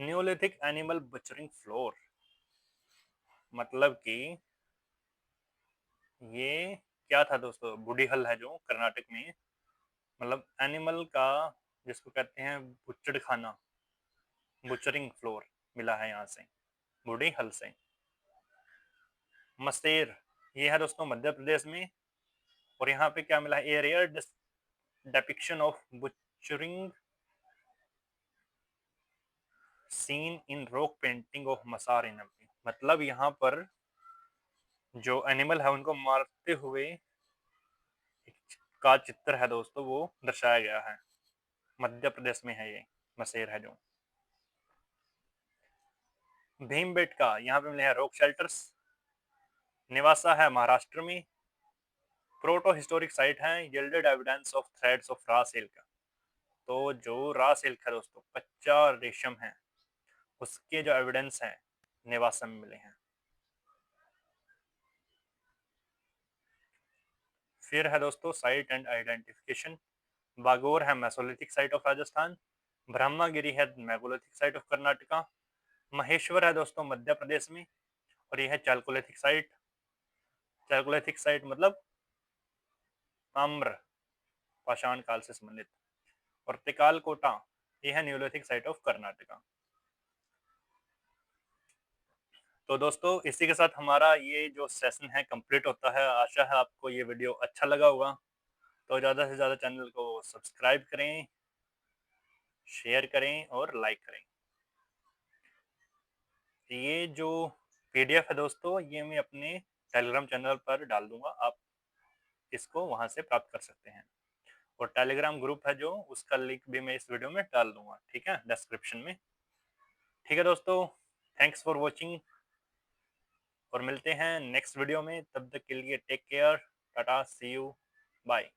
न्यूलिथिक एनिमल बचरिंग फ्लोर, मतलब कि ये क्या था दोस्तों, बुडिहल है जो कर्नाटक में, मतलब एनिमल का जिसको कहते हैं बुचड़ खाना, बुचरिंग फ्लोर मिला है यहाँ से, बुडिहल से। मसेर ये है दोस्तों मध्य प्रदेश में। और यहाँ पे क्या मिला है, earlier depiction of butchering scene in rock painting of Masar in, मतलब यहाँ पर जो एनिमल है उनको मारते हुए का चित्र है दोस्तों वो दर्शाया गया है। मध्य प्रदेश में है ये मसेर है जो। भीमबेटका यहाँ पे मिले हैं रॉक शेल्टर्स। निवासा है महाराष्ट्र में। प्रोटो हिस्टोरिक साइट है। Yielded evidence of threads of रा सिल्क। तो जो रा सिल्क है दोस्तों, कच्चा रेशम है, उसके जो एविडेंस हैं नेवासा में मिले हैं। फिर है दोस्तों साइट एंड आइडेंटिफिकेशन। बागोर है mesolithic site of Rajasthan. Brahmagiri है megalithic site of Karnataka. Maheshwar है दोस्तों मध्य प्रदेश में। और यह है चालकोलिथिक साइट। चालकोलिथिक साइट मतलब आम्र पाषाण काल से संबंधित। और तिकालकोटा यह है न्यूलिथिक साइट ऑफ कर्नाटका। तो दोस्तों इसी के साथ हमारा ये जो सेशन है कंप्लीट होता है। आशा है आपको ये वीडियो अच्छा लगा होगा। तो ज़्यादा से ज़्यादा चैनल को सब्सक्राइब करें, शेयर करें और लाइक करें। ये जो पीडीएफ है दोस्तों, ये मैं अपने टेलीग्राम चैनल पर डाल दूंगा, आप इसको वहां से प्राप्त कर सकते हैं। और टेलीग्राम ग्रुप है जो, उसका लिंक भी मैं इस वीडियो में डाल दूंगा, ठीक है, डिस्क्रिप्शन में। ठीक है दोस्तों, थैंक्स फॉर वॉचिंग और मिलते हैं नेक्स्ट वीडियो में। तब तक के लिए take care, tata, see you, bye.